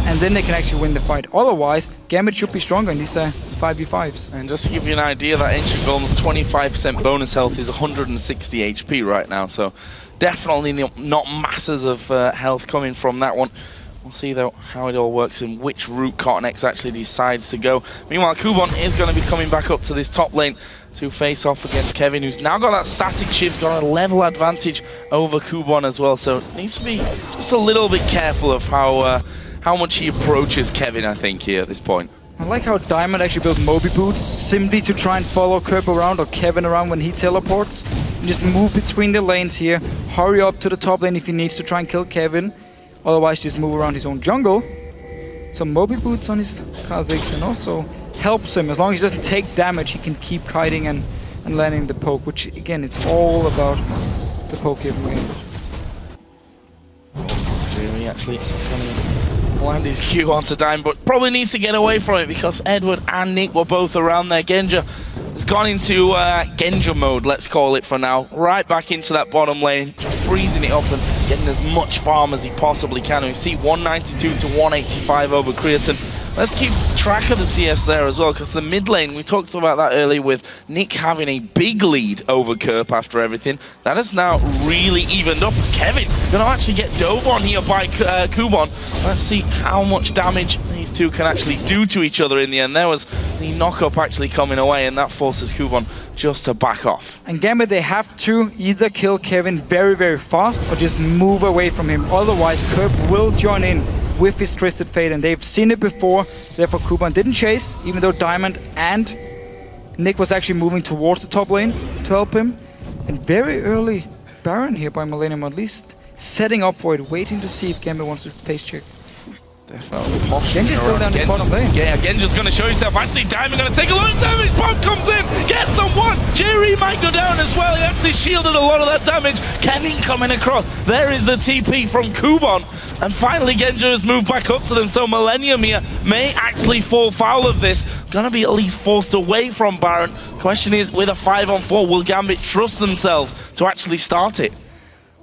and then they can actually win the fight. Otherwise, Gambit should be stronger in these 5v5s. And just to give you an idea, that Ancient Golem's 25% bonus health is 160 HP right now, so definitely not masses of health coming from that one. We'll see, though, how it all works and which route CottonX actually decides to go. Meanwhile, Kubon is going to be coming back up to this top lane to face off against Kevin, who's now got that static shift, got a level advantage over Kubon as well. So needs to be just a little bit careful of how much he approaches Kevin, I think, here at this point. I like how Diamond actually built Moby Boots simply to try and follow Kerp around or Kevin around when he teleports. And just move between the lanes here, hurry up to the top lane if he needs to try and kill Kevin. Otherwise, just move around his own jungle. Some Moby Boots on his Kha'Zix and also helps him. As long as he doesn't take damage, he can keep kiting and landing the poke, which again, it's all about the poke here from Gambit. Jeremy actually trying to land his Q onto Dime, but probably needs to get away from it because Edward and Nick were both around there. Genja has gone into Genja mode, let's call it for now. Right back into that bottom lane, freezing it up and getting as much farm as he possibly can. We see 192 to 185 over Creatine. Let's keep track of the CS there as well, because the mid lane, we talked about that earlier with Nick having a big lead over Kerp after everything. That has now really evened up as Kevin going to actually get dove on here by Kubon. Let's see how much damage these two can actually do to each other in the end. There was the knock-up actually coming away, and that forces Kubon just to back off. And Gambit, they have to either kill Kevin very, very fast or just move away from him. Otherwise, Kerp will join in with his Twisted Fate, and they've seen it before. Therefore, Kubon didn't chase, even though Diamond and Nick was actually moving towards the top lane to help him. And very early Baron here by Millennium, at least setting up for it, waiting to see if Gambit wants to face check. Definitely. Genji's still down the bottom lane. Yeah, Genji's going to show himself. Actually, Diamond going to take a lot of damage. Bomb comes in, gets the one. Jerry might go down as well. He actually shielded a lot of that damage. Kevin coming across. There is the TP from Kubon. And finally, Genji has moved back up to them. So Millennium here may actually fall foul of this. Going to be at least forced away from Baron. Question is, with a 5-on-4, will Gambit trust themselves to actually start it?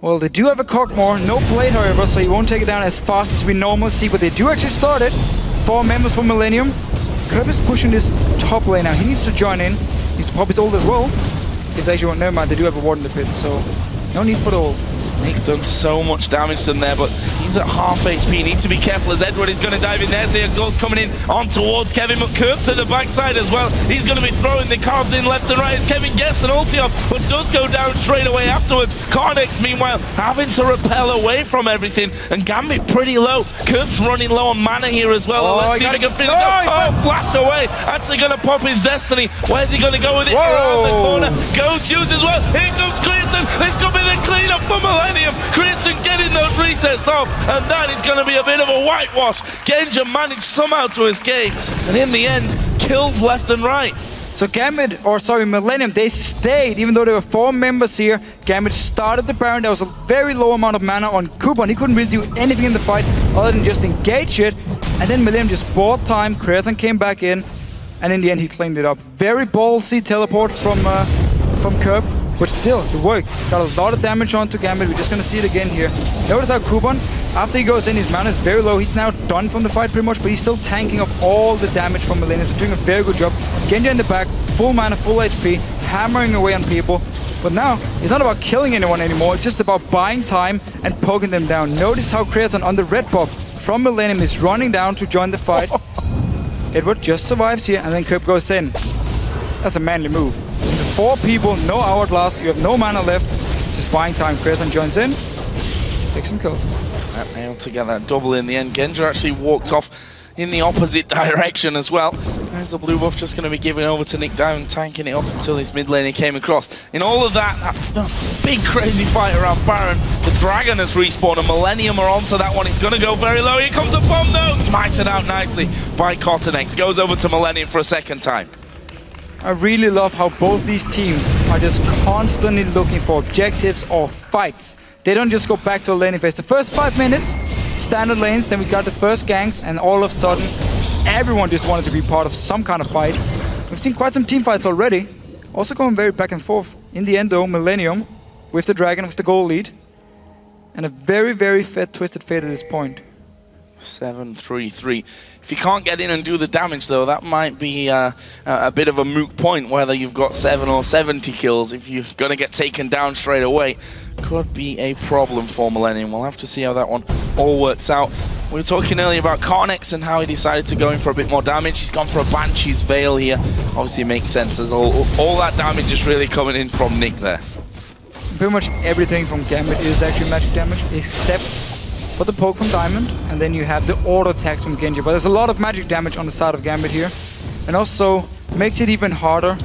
Well, they do have a Kog'Maw, no blade however, so he won't take it down as fast as we normally see, but they do actually start it. 4 members from Millennium. Kerp is pushing this top lane now. He needs to join in. He needs to pop his ult as well. It's actually, never mind, they do have a ward in the pit, so no need for the ult. Nick done so much damage to them there, but he's at half HP. Need to be careful as Edward is going to dive in there. There's the coming in on towards Kevin, but Kerp's at the backside as well. He's going to be throwing the carbs in left and right as Kevin gets an ulti up, but does go down straight away afterwards. CottonX, meanwhile, having to repel away from everything, and Gambit pretty low. Kerp's running low on mana here as well. Let's see if he can finish up. Oh, flash away. Actually going to pop his Destiny. Where's he going to go with it? Around the corner. Goes shoots as well. Here comes Creatine. This could be the cleanup for Millennium. Creatine getting those resets off, and that is going to be a bit of a whitewash. Genja managed somehow to escape, and in the end, kills left and right. So Gambit, or sorry, Millennium, they stayed, even though there were 4 members here. Gambit started the Baron. There was a very low amount of mana on Kubon. He couldn't really do anything in the fight other than just engage it. And then Millennium just bought time. Creatine came back in, and in the end, he cleaned it up. Very ballsy teleport from Kerp. But still, it worked. Got a lot of damage onto Gambit. We're just going to see it again here. Notice how Kubon, after he goes in, his mana is very low. He's now done from the fight pretty much, but he's still tanking up all the damage from Millennium. He's doing a very good job. Genja in the back, full mana, full HP, hammering away on people. But now, it's not about killing anyone anymore. It's just about buying time and poking them down. Notice how Creatine on the red buff from Millennium is running down to join the fight. Edward just survives here, and then Kerp goes in. That's a manly move. 4 people, no hourglass, you have no mana left, just buying time. Creatine joins in, takes some kills. Able to get that double in the end. Genja actually walked off in the opposite direction as well. Where's the blue buff just going to be giving over to Nick Diamond, tanking it up until his mid lane he came across. In all of that big crazy fight around Baron, the Dragon has respawned and Millennium are onto that one. He's going to go very low. Here comes the bomb though. Smited out nicely by Cottonex. Goes over to Millennium for a second time. I really love how both these teams are just constantly looking for objectives or fights. They don't just go back to a laning phase. The first 5 minutes, standard lanes, then we got the first ganks, and all of a sudden, everyone just wanted to be part of some kind of fight. We've seen quite some team fights already. Also going very back and forth. In the end though, Millennium with the Dragon, with the goal lead. And a very, very twisted fate at this point. 7-3-3. If you can't get in and do the damage though, that might be a bit of a moot point, whether you've got 7 or 70 kills. If you're going to get taken down straight away, could be a problem for Millennium. We'll have to see how that one all works out. We were talking earlier about Cottonex and how he decided to go in for a bit more damage. He's gone for a Banshee's Veil here. Obviously it makes sense. There's all that damage is really coming in from Nick there. Pretty much everything from Gambit is actually magic damage, except for the poke from Diamond, and then you have the auto attacks from Genji. But there's a lot of magic damage on the side of Gambit here, and also makes it even harder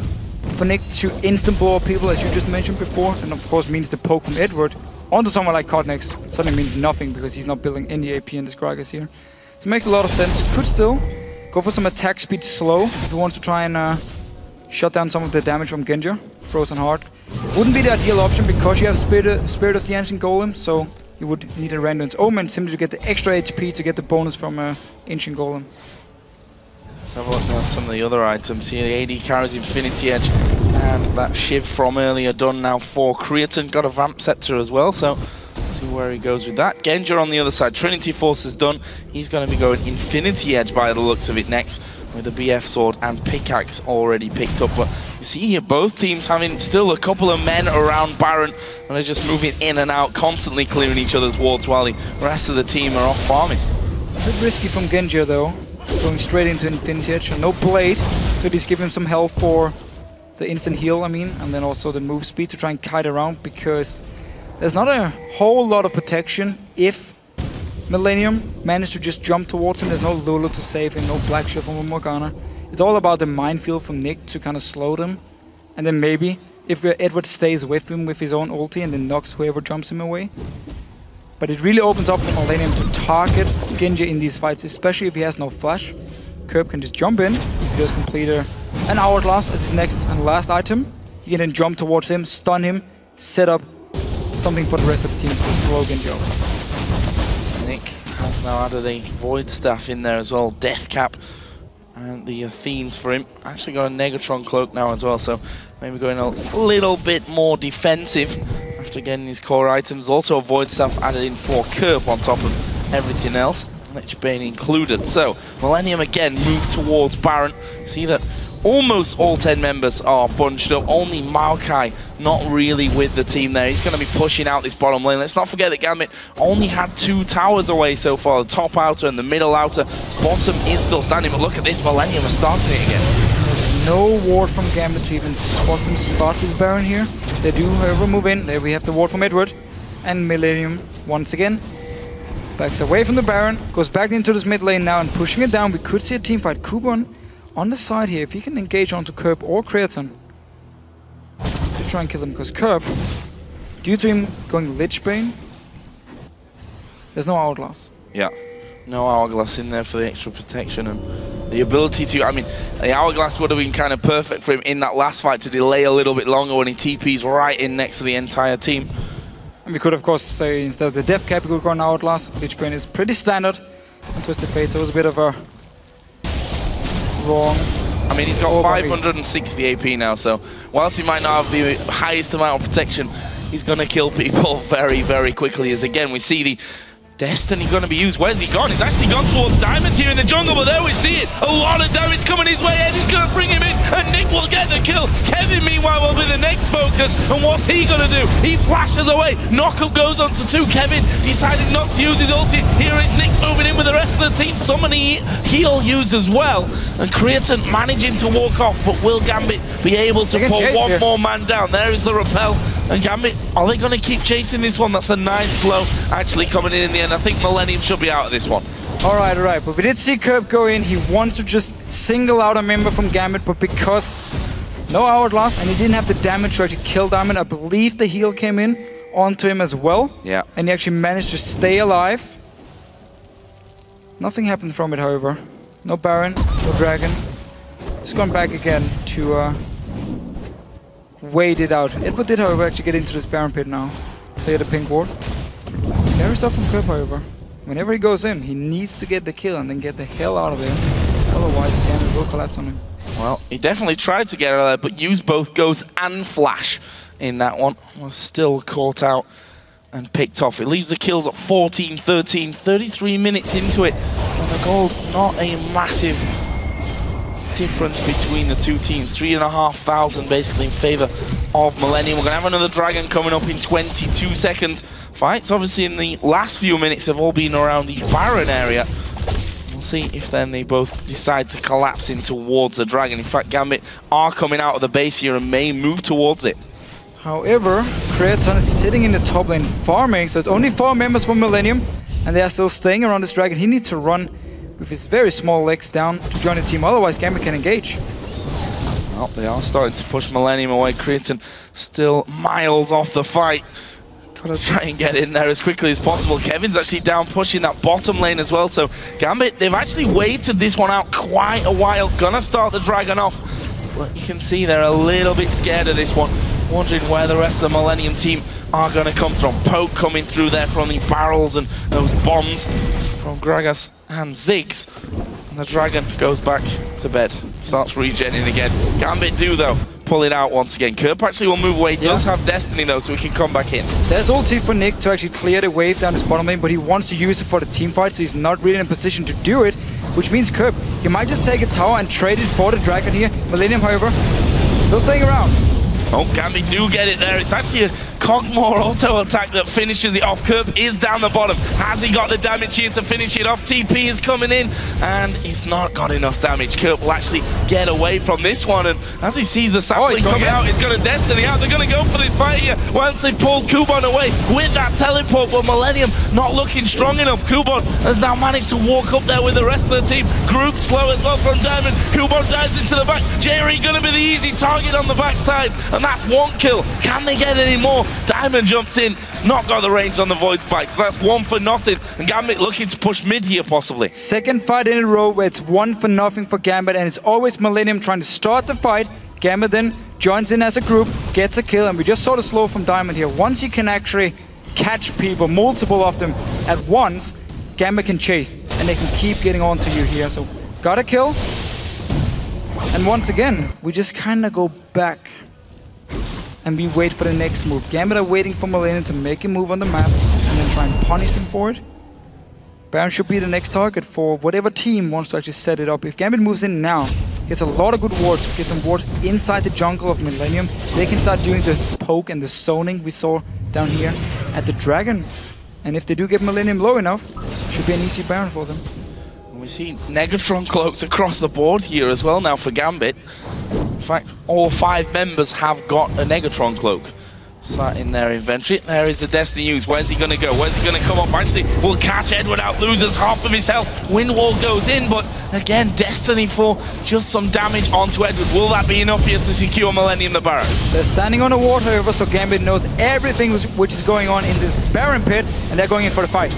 for Nick to instant blow up people, as you just mentioned before, and of course means the poke from Edward onto someone like Cottonex suddenly means nothing because he's not building any AP in this Gragas here. So it makes a lot of sense. Could still go for some attack speed slow if he wants to try and shut down some of the damage from Genji. Frozen Heart wouldn't be the ideal option because you have Spirit of the Ancient Golem, so you would need a Randuin's Omen simply to get the extra HP to get the bonus from Ancient Golem. Let's have a look at some of the other items here. The AD carries Infinity Edge and that Shiv from earlier done now for Creaton. Got a Vamp Scepter as well, so see where he goes with that. Genji on the other side. Trinity Force is done. He's going to be going Infinity Edge by the looks of it next, with the BF Sword and Pickaxe already picked up. But you see here both teams having still a couple of men around Baron, and they're just moving in and out, constantly clearing each other's wards while the rest of the team are off farming. A bit risky from Genji though, going straight into Infinity Edge. No Blade, so he's giving him some health for the instant heal, and then also the move speed to try and kite around, because there's not a whole lot of protection if Millennium managed to just jump towards him. There's no Lulu to save him, no Black Shield from Morgana. It's all about the minefield from Nick to kind of slow them. And then maybe if Edward stays with him with his own ulti and then knocks whoever jumps him away. But it really opens up for Millennium to target Genji in these fights, especially if he has no flash. Curb can just jump in. If he does complete an Hourglass as his next and last item, he can then jump towards him, stun him, set up something for the rest of the team to throw Genji over. Nick has now added a Void Staff in there as well, Death Cap, and the themes for him. Actually got a Negatron Cloak now as well, so maybe going a little bit more defensive after getting his core items. Also a Void Staff added in for Curb on top of everything else, Lich Bane included. So Millennium again move towards Baron. See that almost all 10 members are bunched up. Only Maokai not really with the team there. He's going to be pushing out this bottom lane. Let's not forget that Gambit only had 2 towers away so far. The top outer and the middle outer. Bottom is still standing, but look at this. Millennium is starting it again. There's no ward from Gambit to even spot them start this Baron here. They do, however, move in. There we have the ward from Edward. And Millennium, once again, backs away from the Baron. Goes back into this mid lane now and pushing it down. We could see a team fight. Kuban on the side here, if he can engage onto Curb or Creaton, to try and kill him, because Curb, due to him going Lich Bane, there's no Hourglass. Yeah, no Hourglass in there for the extra protection and the ability to, I mean, the Hourglass would have been kind of perfect for him in that last fight to delay a little bit longer when he TP's right in next to the entire team. And we could, of course, say instead of the Death Cap, we could go on Hourglass. Lich Bane is pretty standard, and Twisted Fate, so it was a bit of a wrong. I mean, he's got 560 AP now, so whilst he might not have the highest amount of protection, he's going to kill people very, very quickly. As again, we see the Destiny going to be used. Where's he gone? He's actually gone towards Diamond here in the jungle, but there we see it. A lot of damage coming his way, and he's going to bring him in, and Nick will get the kill. Kevin, meanwhile, will be the next focus, and what's he going to do? He flashes away. Knockup goes on to 2. Kevin decided not to use his ulti. Here is Nick moving in with the rest of the team. Somebody he'll use as well, and Creaton managing to walk off, but will Gambit be able to pull one more man down? There is the repel, and Gambit, are they going to keep chasing this one? That's a nice slow actually coming in the end. I think Millennium should be out of this one. Alright, alright. But we did see Curb go in. He wants to just single out a member from Gambit, but because no Hourglass and he didn't have the damage to actually kill Diamond, I believe the heal came in onto him as well. Yeah. And he actually managed to stay alive. Nothing happened from it, however. No Baron, no Dragon. Just gone back again to wait it out. Edward did, however, actually get into this Baron pit now. Clear the pink ward. Scary stuff from Curb, however. Whenever he goes in, he needs to get the kill and then get the hell out of there. Otherwise, Gambit will collapse on him. Well, he definitely tried to get out of there, but used both Ghost and Flash in that one. Was still caught out and picked off. It leaves the kills at 14, 13, 33 minutes into it. And the gold, not a massive difference between the two teams. 3,500 basically in favor of Millennium. We're going to have another Dragon coming up in 22 seconds. Fights obviously in the last few minutes have all been around the Baron area. We'll see if then they both decide to collapse in towards the Dragon. In fact, Gambit are coming out of the base here and may move towards it. However, Creaton is sitting in the top lane farming, so it's only 4 members from Millennium, and they are still staying around this Dragon. He needs to run with his very small legs down to join the team, otherwise Gambit can engage. Well, they are starting to push Millennium away. Creaton still miles off the fight. Gotta try and get in there as quickly as possible. Kevin's actually down pushing that bottom lane as well, so Gambit, they've actually waited this one out quite a while. Gonna start the Dragon off, but you can see they're a little bit scared of this one, wondering where the rest of the Millennium team are going to come from. Poke coming through there from the barrels and those bombs from Gragas and Ziggs. And the Dragon goes back to bed, starts regenning again. Gambit do though, pull it out once again. Curb actually will move away, does have Destiny though, so he can come back in. There's ulti for Nick to actually clear the wave down his bottom lane, but he wants to use it for the team fight, so he's not really in a position to do it, which means Curb, he might just take a tower and trade it for the Dragon here. Millennium, however, still staying around. Oh, Gambit do get it there. It's actually a Kog'Maw auto attack that finishes it off. Curb is down the bottom. Has he got the damage here to finish it off? TP is coming in, and he's not got enough damage. Curb will actually get away from this one, and as he sees the sapling coming out, he's going to Destiny out. They're going to go for this fight here. Once they pulled Kuban away with that teleport, but Millennium not looking strong enough. Kuban has now managed to walk up there with the rest of the team. Group slow as well from Diamond. Kuban dives into the back. Jerry going to be the easy target on the backside, and that's one kill. Can they get any more? Diamond jumps in, not got the range on the Void Spike, so that's 1 for nothing. And Gambit looking to push mid here possibly. Second fight in a row where it's 1 for nothing for Gambit, and it's always Millennium trying to start the fight. Gambit then joins in as a group, gets a kill, and we just saw the slow from Diamond here. Once you can actually catch people, multiple of them at once, Gambit can chase, and they can keep getting on to you here. So, got a kill. And once again, we just kind of go back and we wait for the next move. Gambit are waiting for Millennium to make a move on the map and then try and punish them for it. Baron should be the next target for whatever team wants to actually set it up. If Gambit moves in now, gets a lot of good wards, gets some wards inside the jungle of Millennium, they can start doing the poke and the zoning we saw down here at the Dragon. And if they do get Millennium low enough, should be an easy Baron for them. We see Negatron cloaks across the board here as well now for Gambit. In fact, all 5 members have got a Negatron cloak sat in their inventory. There is the Destiny use. Where's he going to go? Where's he going to come up? Actually, will catch Edward out, loses half of his health. Wind Wall goes in, but again, Destiny for just some damage onto Edward. Will that be enough here to secure Millennium the Baron? They're standing on a ward, however, so Gambit knows everything which is going on in this Baron pit, and they're going in for the fight.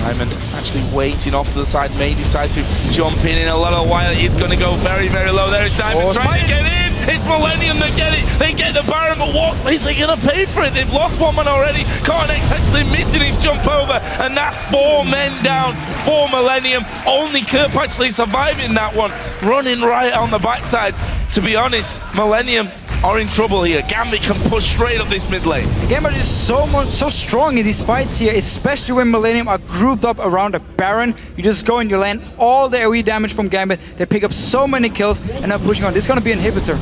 Diamond actually waiting off to the side, may decide to jump in a little while. He's going to go very, very low. There is Diamond trying to get in. It's Millennium that get it. They get the Baron, but what is they going to pay for it? They've lost one man already. Karnex actually missing his jump over, and that's 4 men down for Millennium. Only Curb actually surviving that one, running right on the backside. To be honest, Millennium are in trouble here. Gambit can push straight up this mid lane. Gambit is so strong in these fights here, especially when Millennium are grouped up around a Baron. You just go and you land all the AoE damage from Gambit. They pick up so many kills and are pushing on. This is going to be an inhibitor.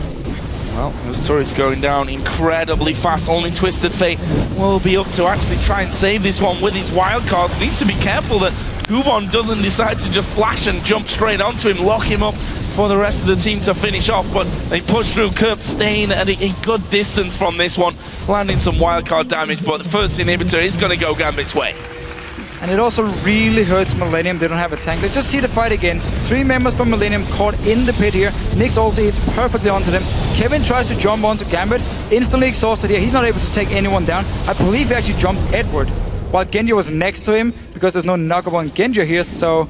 Well, those turrets going down incredibly fast. Only Twisted Fate will be up to actually try and save this one with his wildcards. Needs to be careful that Kuban doesn't decide to just flash and jump straight onto him, lock him up for the rest of the team to finish off, but they push through. Curb staying at a good distance from this one, landing some wildcard damage, but the first inhibitor is going to go Gambit's way. And it also really hurts Millennium. They don't have a tank. Let's just see the fight again. 3 members from Millennium caught in the pit here. Nyx also hits perfectly onto them. Kevin tries to jump onto Gambit. Instantly exhausted here. He's not able to take anyone down. I believe he actually jumped Edward while Genji was next to him because there's no knockable on Genji here. So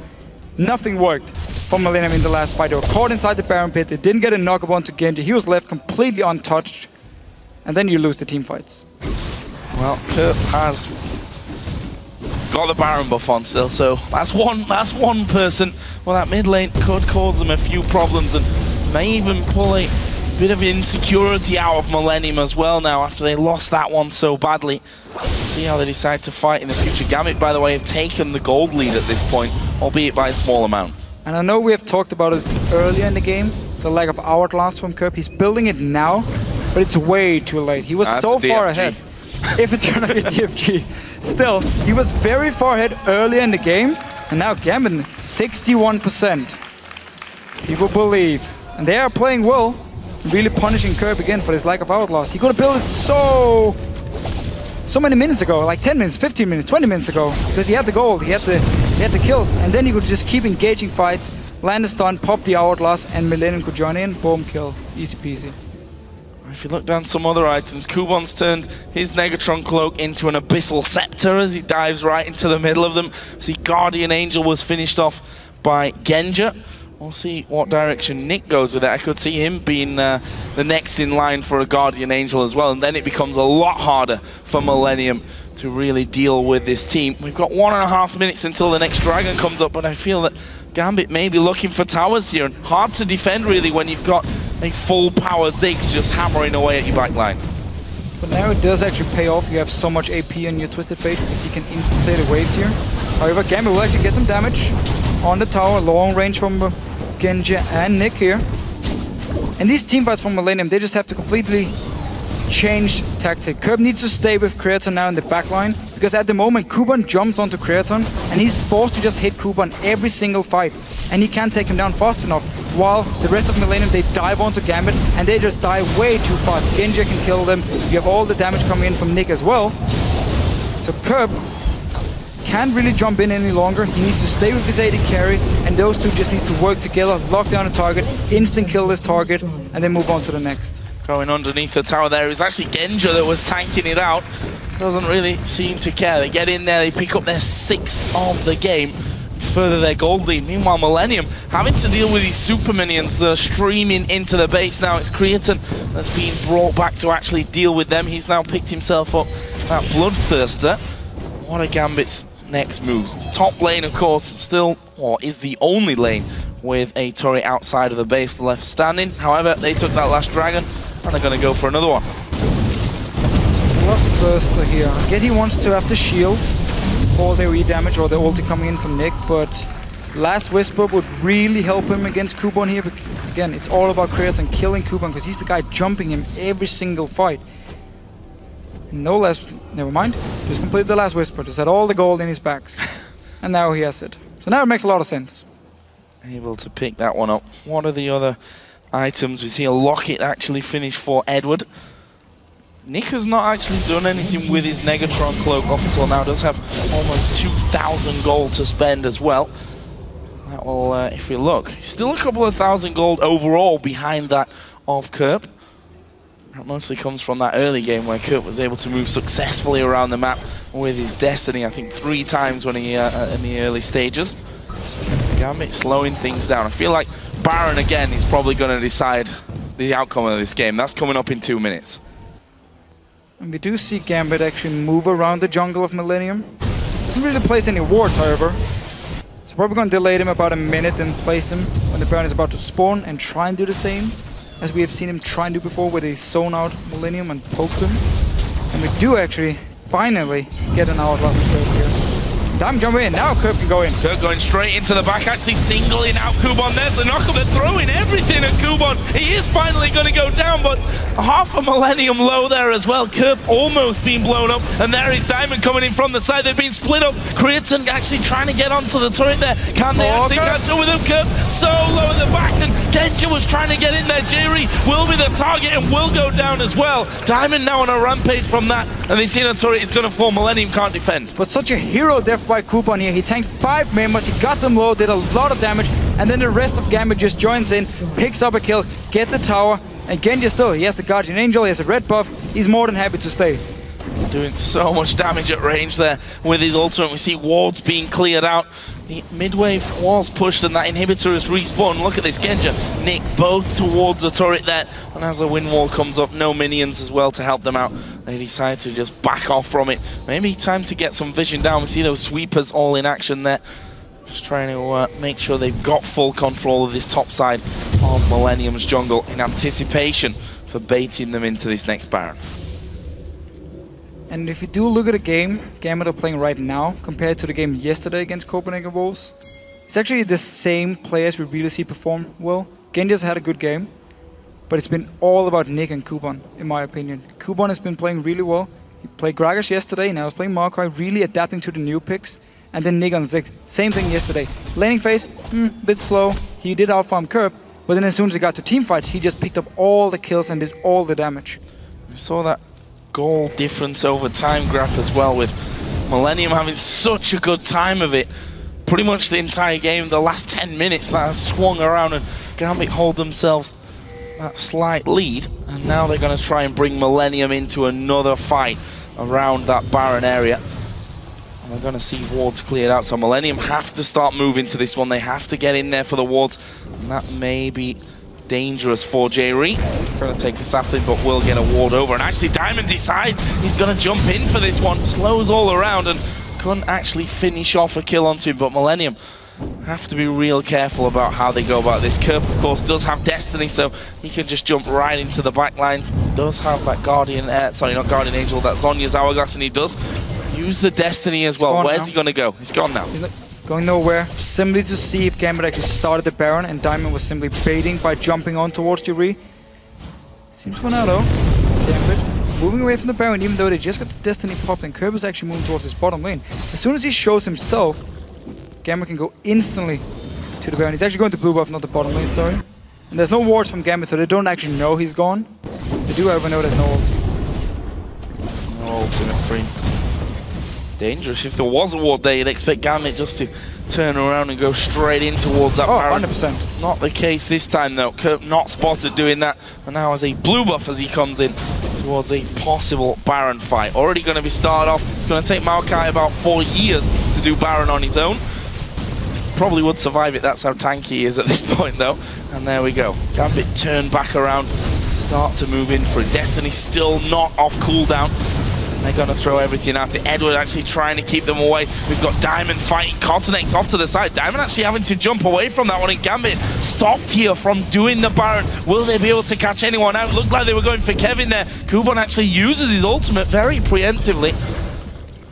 nothing worked for Millennium in the last fight. They were caught inside the Baron pit. They didn't get a knockable onto Genji. He was left completely untouched. And then you lose the team fights. Well, KERP has got the Baron buff on still, so that's one person. Well, that mid lane could cause them a few problems and may even pull a bit of insecurity out of Millennium as well now after they lost that one so badly. See how they decide to fight in the future. Gambit, by the way, have taken the gold lead at this point, albeit by a small amount. And I know we have talked about it earlier in the game, the lack of hourglass from KERP. He's building it now, but it's way too late. He was so far ahead. If it's gonna be DFG. Still, he was very far ahead earlier in the game, and now Gambit 61%. People believe. And they are playing well, really punishing KERP again for his lack of hourglass. He could have built it so many minutes ago, like 10 minutes, 15 minutes, 20 minutes ago, because he had the gold, he had the kills, and then he could just keep engaging fights, land a stun, pop the hourglass, and Millennium could join in, boom, kill, easy peasy. If you look down some other items, Kubon's turned his Negatron Cloak into an Abyssal Scepter as he dives right into the middle of them. See, Guardian Angel was finished off by Genji. We'll see what direction Nick goes with it. I could see him being the next in line for a Guardian Angel as well, and then it becomes a lot harder for Millennium to really deal with this team. We've got 1.5 minutes until the next Dragon comes up, but I feel that Gambit may be looking for towers here, and hard to defend really when you've got a full power Ziggs just hammering away at your backline. But now it does actually pay off. You have so much AP on your Twisted Fate because you can instant play the waves here. However, Gambit will actually get some damage on the tower, long range from Genji and Nick here. And these teamfights from Millennium, they just have to completely change tactic. KERP needs to stay with Creaton now in the backline, because at the moment Kuban jumps onto Creaton and he's forced to just hit Kuban every single fight, and he can't take him down fast enough, while the rest of Millennium, they dive onto Gambit and they just die way too fast. Genji can kill them, you have all the damage coming in from Nick as well. So KERP can't really jump in any longer. He needs to stay with his AD carry, and those two just need to work together, lock down a target, instant kill this target, and then move on to the next. Going underneath the tower there, it was actually Genji that was tanking it out. Doesn't really seem to care. They get in there, they pick up their 6th of the game, further their gold lead. Meanwhile, Millennium having to deal with these super minions that are streaming into the base now. It's Creaton that's been brought back to actually deal with them. He's now picked himself up that Bloodthirster. What are Gambit's next moves? Top lane, of course, still, or is the only lane with a turret outside of the base left standing. However, they took that last dragon, and they're going to go for another one. Bloodthirster here. Again, he wants to have the shield, all the AoE damage or the ulti coming in from Nick, but Last Whisper would really help him against Kuban here. But again, it's all about Creaton killing Kuban, because he's the guy jumping him every single fight. No less, never mind. Just completed the Last Whisper. Just had all the gold in his backs. And now he has it. So now it makes a lot of sense. Able to pick that one up. What are the other items? We see a locket actually finish for Edward. Nick has not actually done anything with his Negatron Cloak up until now. Does have almost 2,000 gold to spend as well. That will, if we look, still a couple of thousand gold overall behind that of KERP. That mostly comes from that early game where KERP was able to move successfully around the map with his Destiny, I think 3 times when he in the early stages. Gambit slowing things down. I feel like Baron again is probably going to decide the outcome of this game. That's coming up in 2 minutes. And we do see Gambit actually move around the jungle of Millennium. Doesn't really place any wards, however. So probably going to delay them about a minute and place them when the Baron is about to spawn and try and do the same as we have seen him try and do before, where they zone out Millennium and poke them. And we do actually finally get an hourglass of here. Time jump in, now KERP can go in. KERP going straight into the back, actually singling out Kuban. There's the knockable, they're throwing everything at Kuban. He is finally going to go down, but half a Millennium low there as well. KERP almost being blown up, and there is Diamond coming in from the side. They've been split up. Creaton actually trying to get onto the turret there. Can they actually catch up with him? KERP so low at the back, and Genja was trying to get in there. Jerry will be the target and will go down as well. Diamond now on a rampage from that, and the Xeno turret is going to fall. Millennium can't defend. But such a hero death by Coupon here. He tanked 5 members, he got them low, did a lot of damage, and then the rest of Gambit just joins in, picks up a kill, get the tower, and Genja still, he has the Guardian Angel, he has a red buff, he's more than happy to stay. Doing so much damage at range there with his ultimate. We see wards being cleared out. The mid-wave wall's pushed and that inhibitor is respawned. Look at this, Genja, Nick, both towards the turret there. And as the wind wall comes up, no minions as well to help them out. They decide to just back off from it. Maybe time to get some vision down. We see those sweepers all in action there. Just trying to make sure they've got full control of this top side of Millennium's jungle in anticipation for baiting them into this next Baron. And if you do look at the game Gambit are playing right now, compared to the game yesterday against Copenhagen Wolves, it's actually the same players we really see perform well. Genja's had a good game, but it's been all about Nick and Coupon, in my opinion. Coupon has been playing really well. He played Gragas yesterday, now he's playing Maokai, really adapting to the new picks. And then Nick on the 6, same thing yesterday. Laning phase, bit slow. He did outfarm Curb, but then as soon as he got to teamfights, he just picked up all the kills and did all the damage. We saw that goal difference over time graph as well, with Millennium having such a good time of it. Pretty much the entire game, the last 10 minutes that has swung around, and Gambit hold themselves that slight lead, and now they're going to try and bring Millennium into another fight around that Baron area. And we're going to see wards cleared out, so Millennium have to start moving to this one. They have to get in there for the wards, and that may be dangerous for Jerry. He's going to take a sapling, but will get a ward over. And actually, Diamond decides he's going to jump in for this one. Slows all around and couldn't actually finish off a kill onto him. But Millennium have to be real careful about how they go about this. Kerp, of course, does have Destiny, so he can just jump right into the back lines. Does have that Guardian, sorry, not Guardian Angel, that Zhonya's Hourglass, and he does use the Destiny as well. Where's he going to go? He's gone now. He's not going nowhere. Simply to see if Gambit actually started the Baron, and Diamond was simply baiting by jumping on towards Jerry. Seems for now though. Gambit moving away from the Baron, even though they just got the Destiny pop, and Kerb is actually moving towards his bottom lane. As soon as he shows himself, Gambit can go instantly to the Baron. He's actually going to blue buff, not the bottom lane, sorry. And there's no wards from Gambit, so they don't actually know he's gone. They do however know there's no ult. No ultimate free. Dangerous. If there was a ward there, you'd expect Gambit just to turn around and go straight in towards that Baron. 100%. Not the case this time though. Kerp not spotted doing that, and now has a blue buff as he comes in towards a possible Baron fight. Already going to be started off. It's going to take Maokai about 4 years to do Baron on his own. Probably would survive it, that's how tanky he is at this point though. And there we go. Gambit turn back around, start to move in for it. Destiny still not off cooldown. They're going to throw everything at it. Edward actually trying to keep them away. We've got Diamond fighting Continex off to the side. Diamond actually having to jump away from that one, and Gambit stopped here from doing the Baron. Will they be able to catch anyone out? Looked like they were going for Kevin there. Kuban actually uses his ultimate very preemptively.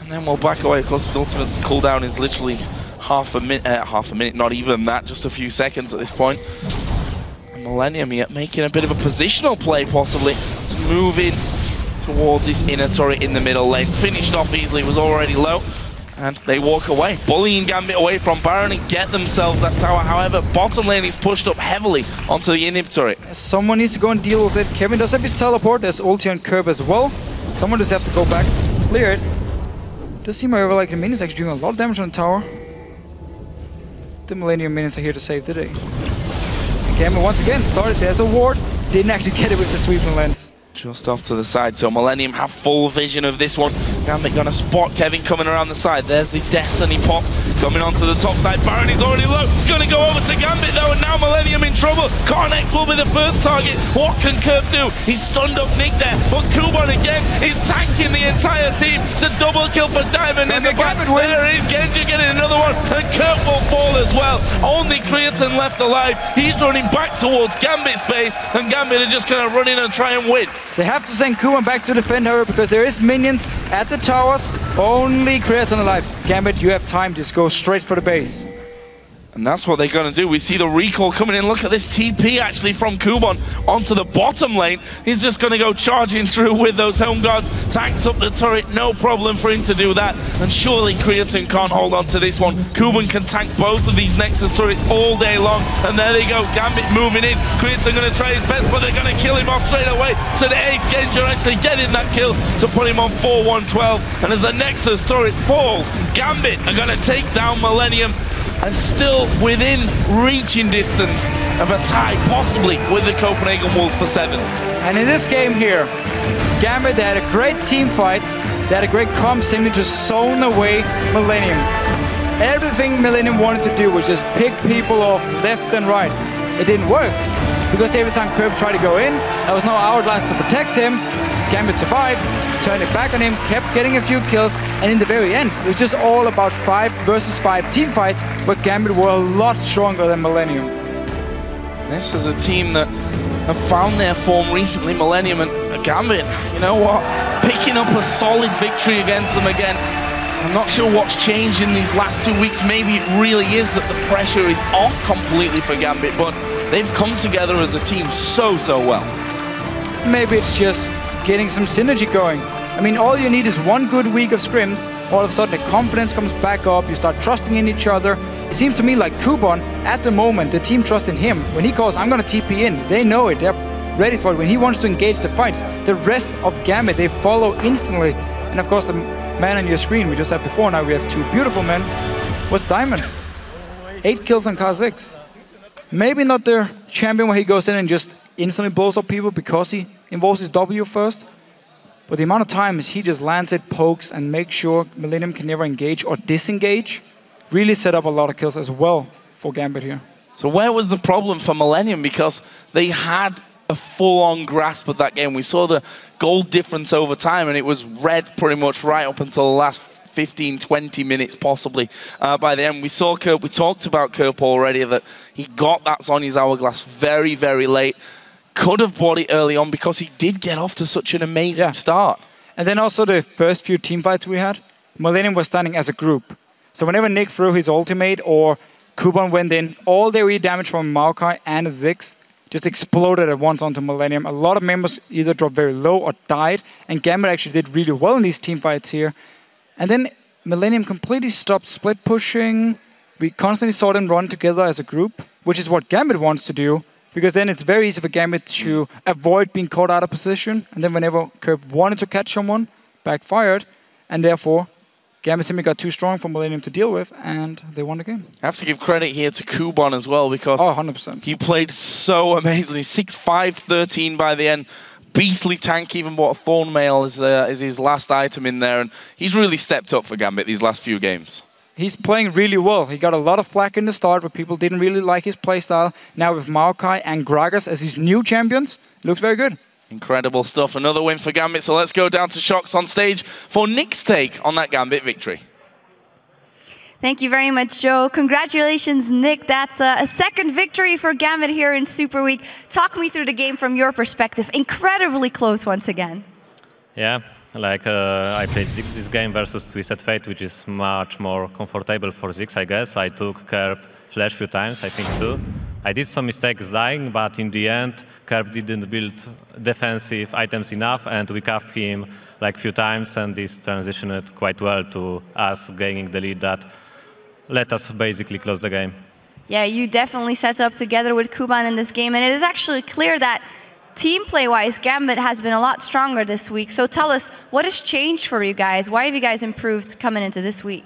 And then we'll back away. Of course, his ultimate cooldown is literally half a minute, not even that, just a few seconds at this point. And Millennium here making a bit of a positional play possibly to move in towards this inner turret in the middle lane. Finished off easily, was already low, and they walk away, bullying Gambit away from Baron and get themselves that tower. However, bottom lane is pushed up heavily onto the inhib turret. Someone needs to go and deal with it. Kevin does have his teleport, there's ulti on Kerb as well. Someone does have to go back, clear it. Does seem however like the minions actually doing a lot of damage on the tower. The Millennium minions are here to save the day. And Gambit once again started, there's a ward, didn't actually get it with the sweeping lens. Just off to the side, so Millennium have full vision of this one. Gambit gonna spot Kevin coming around the side. There's the Destiny pot coming onto the top side. Baron is already low. It's gonna go over to Gambit though, and now Millennium in trouble. Connect will be the first target. What can Kerb do? He's stunned up Nick there, but Kuban again is tanking the entire team. It's a double kill for Diamond in the back. There is Genja getting another one, and Kerb will fall as well. Only Creaton left alive. He's running back towards Gambit's base, and Gambit are just gonna run in and try and win. They have to send Kuban back to defend her because there is minions at the towers. Only Creaton alive. Gambit, you have time. Just go straight for the base. And that's what they're going to do. We see the recall coming in. Look at this TP actually from Kuban onto the bottom lane. He's just going to go charging through with those home guards. Tanks up the turret, no problem for him to do that. And surely Creatine can't hold on to this one. Kuban can tank both of these Nexus turrets all day long. And there they go, Gambit moving in. Creatine going to try his best, but they're going to kill him off straight away. So the Ace Genji are actually getting that kill to put him on 4-1-12. And as the Nexus turret falls, Gambit are going to take down Millennium. And still within reaching distance of a tie, possibly, with the Copenhagen Wolves for 7th. And in this game here, Gambit, they had a great team fight. They had a great comp, simply just zone away Millennium. Everything Millennium wanted to do was just pick people off left and right. It didn't work, because every time Curb tried to go in, there was no hourglass to protect him. Gambit survived, turned it back on him, kept getting a few kills, and in the very end, it was just all about 5 versus 5 team fights, where Gambit were a lot stronger than Millennium. This is a team that have found their form recently, Millennium, and Gambit, you know what, picking up a solid victory against them again. I'm not sure what's changed in these last 2 weeks. Maybe it really is that the pressure is off completely for Gambit, but they've come together as a team so well. Maybe it's just getting some synergy going. I mean, all you need is one good week of scrims. All of a sudden, the confidence comes back up. You start trusting in each other. It seems to me like Kuban, at the moment, the team trusts in him. When he calls, I'm going to TP in, they know it. They're ready for it. When he wants to engage the fights, the rest of Gambit, they follow instantly. And of course, the man on your screen we just had before, now we have 2 beautiful men, was Diamond. 8 kills on Kha'Zix. Maybe not the champion where he goes in and just instantly blows up people because he involves his W first. But the amount of times he just lands it, pokes, and makes sure Millennium can never engage or disengage, really set up a lot of kills as well for Gambit here. So where was the problem for Millennium? Because they had a full-on grasp of that game. We saw the goal difference over time, and it was red pretty much right up until the last 15, 20 minutes possibly. By the end, we saw Kerp, we talked about Kerp already, that he got that Zhonya's Hourglass very, very late. Could have bought it early on because he did get off to such an amazing start. And then also the first few team fights we had, Millennium was standing as a group. So whenever Nick threw his ultimate or Kuban went in, all the AoE damage from Maokai and Ziggs just exploded at once onto Millennium. A lot of members either dropped very low or died, and Gambit actually did really well in these team fights here. And then Millennium completely stopped split pushing. We constantly saw them run together as a group, which is what Gambit wants to do, because then it's very easy for Gambit to avoid being caught out of position. And then whenever Kerp wanted to catch someone, backfired, and therefore Gambit simply got too strong for Millennium to deal with, and they won the game. I have to give credit here to Kuban as well, because 100%. He played so amazingly. 6-5, 13 by the end. Beastly tank, even bought a Thorn Mail as his last item in there, and he's really stepped up for Gambit these last few games. He's playing really well. He got a lot of flack in the start, but people didn't really like his playstyle. Now with Maokai and Gragas as his new champions, looks very good. Incredible stuff. Another win for Gambit, so let's go down to Shox on stage for Nick's take on that Gambit victory. Thank you very much, Joe. Congratulations, Nick. That's a second victory for Gambit here in Super Week. Talk me through the game from your perspective. Incredibly close once again. Yeah, like I played this game versus Twisted Fate, which is much more comfortable for Ziggs, I guess. I took Kerp flash a few times, I think 2. I did some mistakes dying, but in the end, Kerp didn't build defensive items enough, and we cuffed him like a few times, and this transitioned quite well to us gaining the lead that let us basically close the game. Yeah, you definitely set up together with Kuban in this game, and it is actually clear that team play-wise, Gambit has been a lot stronger this week. So tell us, what has changed for you guys? Why have you guys improved coming into this week?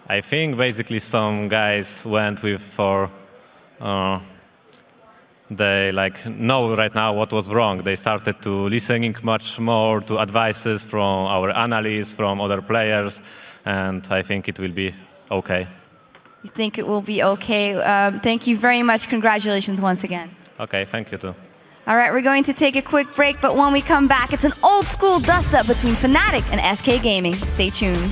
I think basically some guys went with for they like know right now what was wrong. They started to listening much more to advices from our analysts, from other players, and I think it will be okay. You think it will be okay? Thank you very much. Congratulations once again. Okay, thank you too. All right, we're going to take a quick break, but when we come back, it's an old school dust-up between Fnatic and SK Gaming. Stay tuned.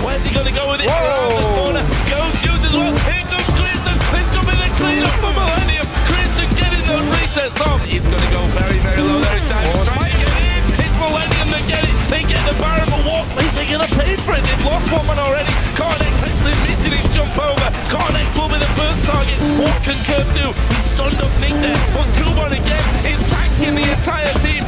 Where's he going to go with it? Around the corner. Goes, shoots as well. Here comes Creatine. This could be the clean-up for Millennium. Creatine getting those resets off. He's going to go very, very low. There is time to try and get in. It's Millennium. for it. They've lost one man already. Karneck quickly missing his jump over. Karneck will be the first target. What can Curb do? He's stunned up Nick there, but Kuban again is tanking the entire team.